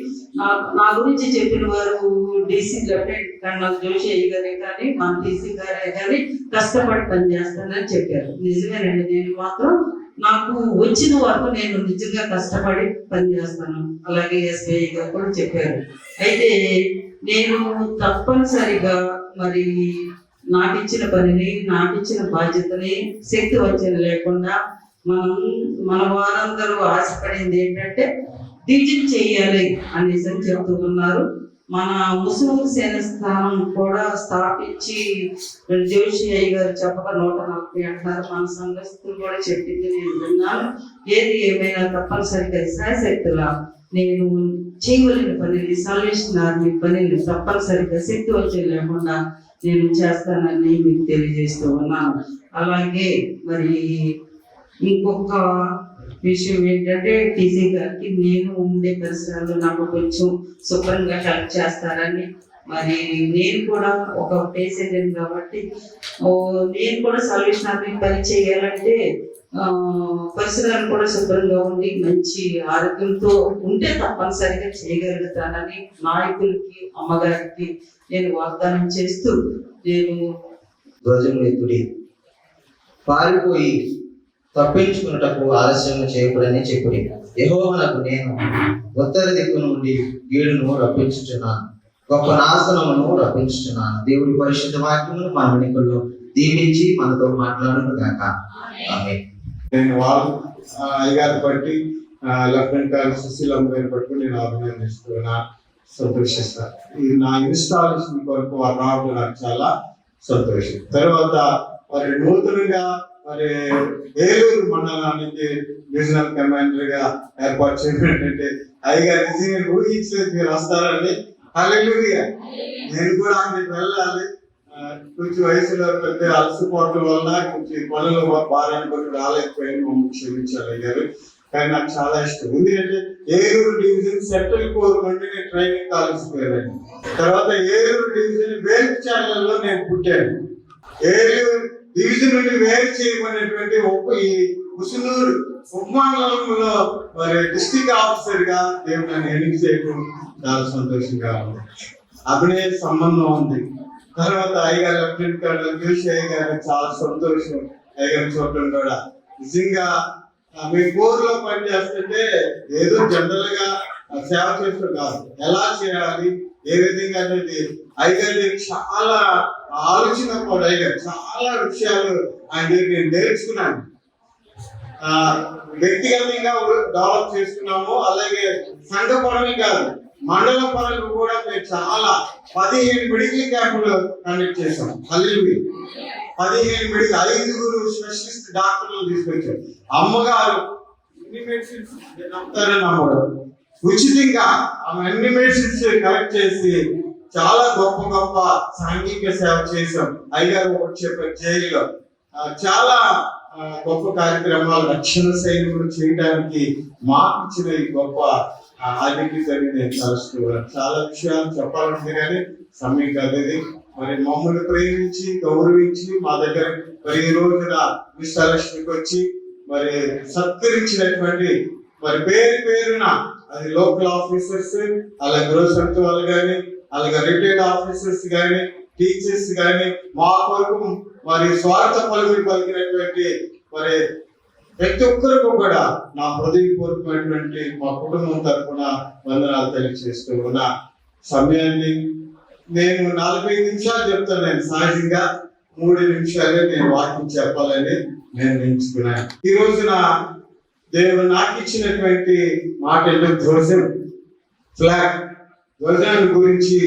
నా గురించి చెప్పిన వారు డీసీ లెఫ్టినెంట్ కర్నల్ జోషి అయ్య గారే కానీ మన టీసీ గారే కానీ కష్టపడి పనిచేస్తానని చెప్పారు. నిజమేనండి. నేను మాత్రం నాకు వచ్చిన వరకు నేను నిజంగా కష్టపడి పనిచేస్తాను. అలాగే ఎస్బీఐ గారు కూడా చెప్పారు. అయితే నేను తప్పనిసరిగా మరి నాకిచ్చిన పనిని, నాకిచ్చిన బాధ్యతని శక్తి వంచన లేకుండా మన వారందరూ ఆశపడింది ఏంటంటే టీచింగ్ చేయాలి అనేసి అని చెప్తూ ఉన్నారు. మన ముస్లిం సేన స్థానం కూడా స్థాపించి జోషి అయ్య గారు చెప్పక 140 అంటారు. మన సంఘస్థులు కూడా చెప్పింది నేను విన్నాను. ఏది ఏమైనా తప్పనిసరిగా శాశక్తులా నేను చేయవలసిన పనిని, సాల్వేషన్ ఆర్మీ పనిని తప్పనిసరిగా శక్తి వచ్చే లేకుండా నేను చేస్తానని మీకు తెలియజేస్తూ ఉన్నాను. అలాగే మరి ఇంకొక విషయం ఏంటంటే టీసీ గారికి నేను ఉండే పరిసరాలు నాకు కొంచెం శుభ్రంగా హెల్ప్ చేస్తారని, మరి నేను కూడా ఒక పేషెంట్ కాబట్టి నేను కూడా సాల్వేషన్ ఆర్మీ పని చేయాలంటే పరిసరాలు కూడా శుభ్రంగా ఉండి మంచి ఆరోగ్యంతో ఉంటే తప్పనిసరిగా చేయగలుగుతానని నాయకులకి, అమ్మగారికి నేను వాగ్దానం చేస్తూ నేను ధ్వజం ఎత్తుడి, పారిపోయి తప్పించుకున్నటకు ఆలస్యం చేయకూడని చెప్పుడి. యెహోవానకు నేను ఉత్తర దిక్కు నుండి గీడును రప్పించుచున్నాను, గొప్ప నాశనమును రప్పించుచున్నాను. దేవుడి పరిశుద్ధ వాక్యమును మన వెనుకల్లో దీవించి మనతో మాట్లాడును గాక. ఆమేన్. నేను వాళ్ళు అయ్యగారిని బట్టి లెఫ్టినెంట్ కర్నల్ సుశీలమ్మ గారిని బట్టి నేను అభినందిస్తున్నా, సంతోషిస్తాను. ఇది నా ఇన్స్టాలేషన్ కొరకు వారు రావడం నాకు చాలా సంతోషం. తర్వాత మరి నూతనంగా మరి ఏలూరు మండలానికి డివిజనల్ కమాండర్ గా ఏర్పాటు చేయడం ఏంటంటే అయ్యగారు నిజంగా ఊహించలేదు మీరు వస్తారని. హల్లెలూయా. నేను కూడా అక్కడికి వెళ్ళాలి, కొంచెం వయసులో పెద్ద అలసిపోవటం వల్ల కొంచెం పనులు భారాన్ని బట్టి రాలేకపోయాను, మమ్మల్ని క్షమించాలి అయ్యారు. కానీ నాకు చాలా ఇష్టం, ఎందుకంటే ఏలూరు డివిజన్ సెంట్రల్ కోర్ నుండి నేను ట్రైనింగ్ కాలేజ్ పోయాను. తర్వాత ఏలూరు డివిజన్ వేల్చాలలో నేను పుట్టాను. ఏలూరు డివిజన్ నుండి వేరు చేయబడినటువంటి ఈ ముసునూరు ఉపమండలంలో మరి డిస్ట్రిక్ట్ ఆఫీసర్ గా దేవుడు నన్ను ఎన్నిక చేయడం చాలా సంతోషంగా ఉంది. అభినయ సంబంధం ఉంది. తర్వాత అయ్యగారు లెఫ్టినెంట్ కర్నల్ జోషి అయ్యగారు చాలా సంతోషం అయ్యగారు చూడటం కూడా. నిజంగా మీ కోర్లో పనిచేస్తుంటే ఏదో జనరల్ గా సేవ చేస్తూ కాదు, ఎలా చేయాలి ఏ విధంగా అనేది అయ్యగారి చాలా ఆలోచన కూడా అయ్యగారు చాలా విషయాలు ఆయన నేను నేర్చుకున్నాను. వ్యక్తిగతంగా డెవలప్ చేసుకున్నాము, అలాగే సంఘపరమే కాదు మండల పరంగా కూడా మేము చాలా 15 మెడికల్ క్యాంపులు కండక్ట్ చేసాం. హల్లెలూయా. 15 మెడికల్ 5 స్పెషలిస్ట్ డాక్టర్లు తీసుకొచ్చాం. అమ్మగారు ఎన్ని మెడిసిన్స్ నమ్మడం ఉచితంగా అన్ని మెడిసిన్స్ కలెక్ట్ చేసి చాలా గొప్ప గొప్ప సాంఘిక సేవ చేసాం. అయ్యారు ఒకటి చెప్పారు, జైల్లో చాలా గొప్ప కార్యక్రమాలు రక్షణ సైనికులు చేయడానికి మాకు ఇచ్చిన ఈ గొప్ప ఆధిక్యతని నేను తలుచుకోవాలి. చాలా విషయాలు చెప్పాలంటే కానీ సమయం కాదు ఇది. మరి మమ్మల్ని ప్రేమించి గౌరవించి మా దగ్గర మరి ఈ రోజున విశాలక్ష్మికి వచ్చి మరి సత్కరించినటువంటి మరి పేరున అది లోకల్ ఆఫీసర్స్, అలాగే గృహసంత వాళ్ళు కానీ, అలాగే రిటైర్డ్ ఆఫీసర్స్ కానీ, టీచర్స్ కానీ, మా కొరకు మరి స్వార్థ పలుకులు పలికినటువంటి మరి ప్రతి ఒక్కరికి కూడా నా హృదయపూర్వకమైనటువంటి మా కుటుంబం తరఫున వందనాలు తెలియజేస్తూ ఉన్న సమయాన్ని నేను 40 నిమిషాలు చెప్తాను. నేను సహజంగా 3 నిమిషాలే నేను వాక్యం చెప్పాలని నేను ఎంచుకున్నాను. ఈ రోజున దేవుడు నాకు ఇచ్చినటువంటి మాట ధ్వజం, ఫ్లాగ్, ధ్వజాన్ని గురించి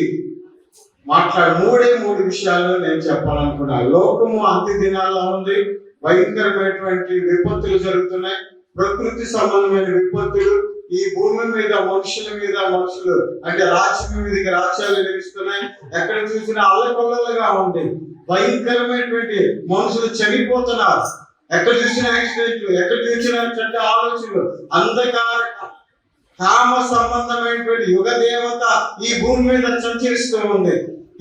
మాట్లాడే 3 విషయాలు నేను చెప్పాలనుకున్నాను. లోకము అంత్య దినాల్లో ఉంది, భయంకరమైనటువంటి విపత్తులు జరుగుతున్నాయి, ప్రకృతి సంబంధమైన విపత్తులు. ఈ భూమి మీద మనుషులు అంటే రాజ్యం మీదకి రాజ్యాలు నిలుస్తున్నాయి. ఎక్కడ చూసినా అల్లకొల్లలుగా ఉంది, భయంకరమైనటువంటి మనుషులు చనిపోతున్నారు. ఎక్కడ చూసిన యాక్సిడెంట్లు, ఎక్కడ చూసిన చెడ్డ ఆలోచనలు, అంధకార కామ సంబంధమైనటువంటి యుగ దేవత ఈ భూమి మీద సంచరిస్తూ ఉంది.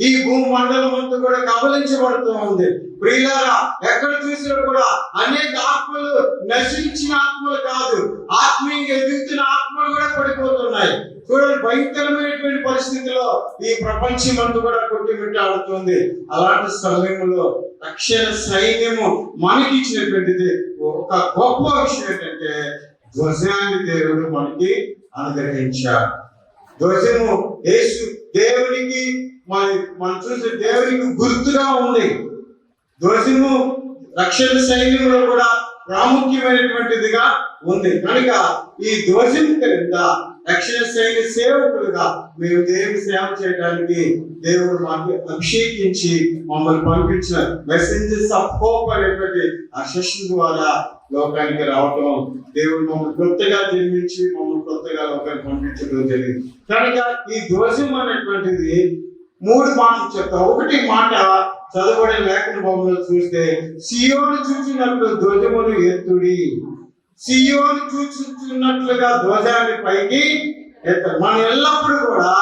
ఈ భూమి మండలం అంతా కూడా కబలించబడుతూ ఉంది. ప్రియులారా, ఎక్కడ చూసినా కూడా అనేక ఆత్మలు నశించిన ఆత్మలు కాదు, ఆత్మీయంగా ఎదుగుతున్న ఆత్మలు కూడా పడిపోతున్నాయి. చూడండి, భయంకరమైనటువంటి పరిస్థితిలో ఈ ప్రపంచం అంతా కూడా కొట్టిమిట్టాడుతుంది. అలాంటి సమయంలో రక్షణ సైన్యము మనకి ఇచ్చినటువంటిది ఒక గొప్ప విషయం ఏంటంటే ధ్వజాన్ని దేవుడు మనకి అనుగ్రహించారు. ధ్వజము యేసు దేవునికి మనం చూసే దేవునికి గుర్తుగా ఉంది. ధ్వజము రక్షణ సైన్యంలో కూడా ప్రాముఖ్యమైనటువంటిదిగా ఉంది. కనుక ఈ ధ్వజం క్రింద రక్షణ సైన్య సేవకులుగా మేము దేవుని సేవ చేయడానికి దేవుడు మాకు అభిషేకించి మమ్మల్ని పంపించిన మెసెంజర్స్ ఆఫ్ హోప్ అనేటువంటి ఆ సెషన్ ద్వారా లోకానికి రావటం, దేవుడు మమ్మల్ని కొత్తగా జన్మించి మమ్మల్ని కొత్తగా లోకానికి పంపించడం జరిగింది. కనుక ఈ ధ్వజం అనేటువంటిది 3 మాటలు చెప్తా. ఒకటి మాట చదవబడిన లేఖన భాగంలో చూస్తే, సియోను చూచినట్లు ధ్వజమును ఎత్తుడి. సియోను చూచుతున్నట్లుగా ధ్వజాన్ని పైకి ఎత్తారు. మనం ఎల్లప్పుడూ కూడా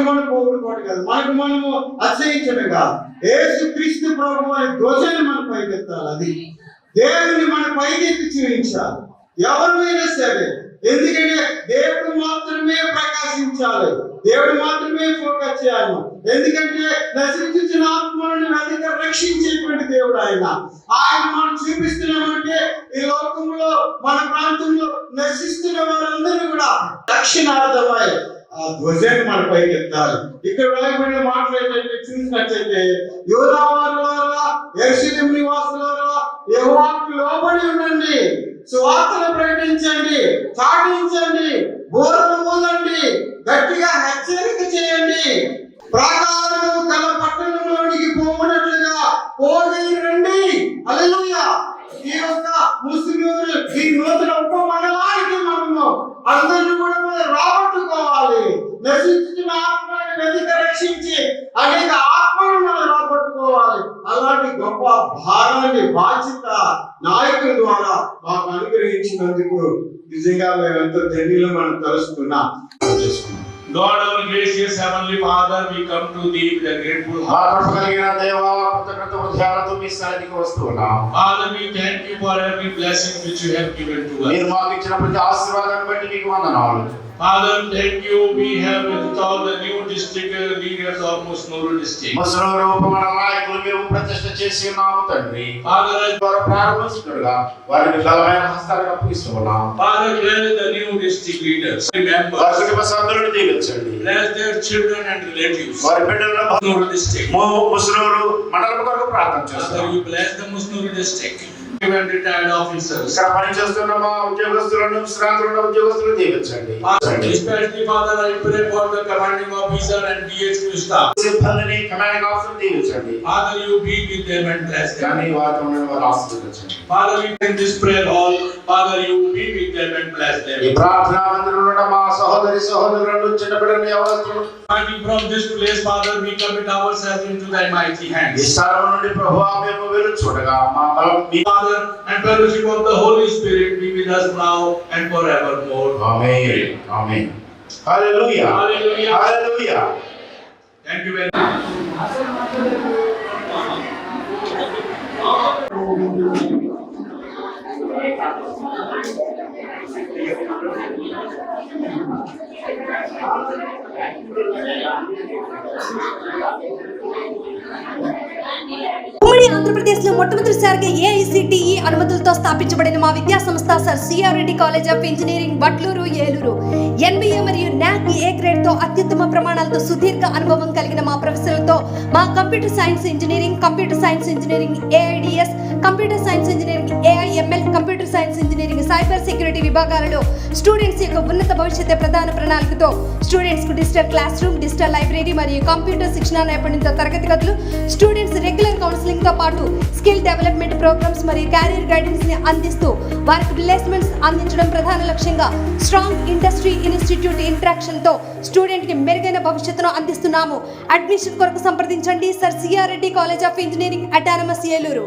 మనం పోగొట్టుకోవడం కాదు, మనము అసహించడం కాదు, యేసుక్రీస్తు ప్రభువు అనే ధ్వజాన్ని మనం పైకి ఎత్తాలి. అది దేవుని మన పైకి ఎత్తి చూపించాలి ఎవరైనా సరే. ఎందుకంటే దేవుడు మాత్రమే ప్రకాశించాలి, దేవుడు మాత్రమే ఫోకస్ చేయాలి. ఎందుకంటే నశించిన ఆత్మలను అధిక రక్షించేటువంటి దేవుడు ఆయన మనం చూపిస్తున్నామంటే ఈ లోకంలో మన ప్రాంతంలో నశిస్తున్న వారందరూ కూడా రక్షణార్థమై ఆ ధ్వజాన్ని మన పైకి ఎత్తాలి. ఇక్కడ వెలగబడిన మాటలు ఏంటంటే చూసినట్లయితే, యోధావారులారా, యెరూషలేము నివాసులారా, యెహోవాకు లోబడి ఉండండి, సువార్తను ప్రకటించండి, చాటించండి, బోరలు ఊదండి, గట్టిగా హెచ్చరిక చేయండి, ప్రాకారము గల పట్టణంలోనికి పోవునట్లుగా పోయి రండి. హల్లెలూయా. ఈ యొక్క ముస్లింలు ఈ నూతన రక్షించి అనేక ఆత్మలను మనం రాబట్టుకోవాలి. అలాంటి గొప్ప భారాన్ని బాధ్యత నాయకుల ద్వారా మాకు అనుగ్రహించినందుకు నిజంగా మేమెంతో ధన్యులు మనం తలుస్తున్నాం. God, our gracious Heavenly Father, we come to Thee with a grateful heart. Father, we thank You for every blessing which You have given to us. Father, thank You. We have installed the new district leaders of Musnuru district. Father, bless the new district leaders. Members. Bless their children and relatives. Musnuru district. Father, You bless the Musnuru district. Even retired officers. Especially, Father, I pray for the commanding officer and DHQ staff. Father, You be with them and bless them. Father, we in this prayer hall, Father, You be with them and bless them. Starting from this place, Father, we commit ourselves into Thy mighty hands. Father, and fellowship of the Holy Spirit be with us now and forevermore. Amen. Amen. Hallelujah. Hallelujah. Hallelujah. Thank you very much. ఉమ్మడి ఆంధ్రప్రదేశ్ లో మొట్టమొదటిసారిగా AICTE అనుమతులతో స్థాపించబడిన మా విద్యా సంస్థ sir C R Reddy college of engineering Batluru Eluru NBA మరియు NAAC A grade తో అత్యుత్తమ ప్రమాణాలతో సుదీర్ఘ అనుభవం కలిగిన మా ప్రొఫెసర్లతో మా computer science engineering AIDS computer science engineering AIML computer science engineering cyber security విభాగాలలో స్టూడెంట్స్ యొక్క ఉన్నత భవిష్యత్తు ప్రధాన ప్రణాళికతో స్టూడెంట్స్ కు digital class room, digital library మరియు కంప్యూటర్ శిక్షణ నైపుణ్యంతో తరగతి గదులు, స్టూడెంట్స్ రెగ్యులర్ కౌన్సిలింగ్ తో పాటు స్కిల్ డెవలప్మెంట్ ప్రోగ్రామ్స్ మరియు క్యారియర్ గైడెన్స్ ని అందిస్తూ వారికి ప్లేస్మెంట్స్ అందించడం ప్రధాన లక్ష్యంగా స్ట్రాంగ్ ఇండస్ట్రీ ఇన్స్టిట్యూట్ ఇంటరాక్షన్ తో స్టూడెంట్ కి మెరుగైన భవిష్యత్తును అందిస్తున్నాము. అడ్మిషన్ కొరకు సంప్రదించండి sir C R Reddy college of engineering autonomous Eluru.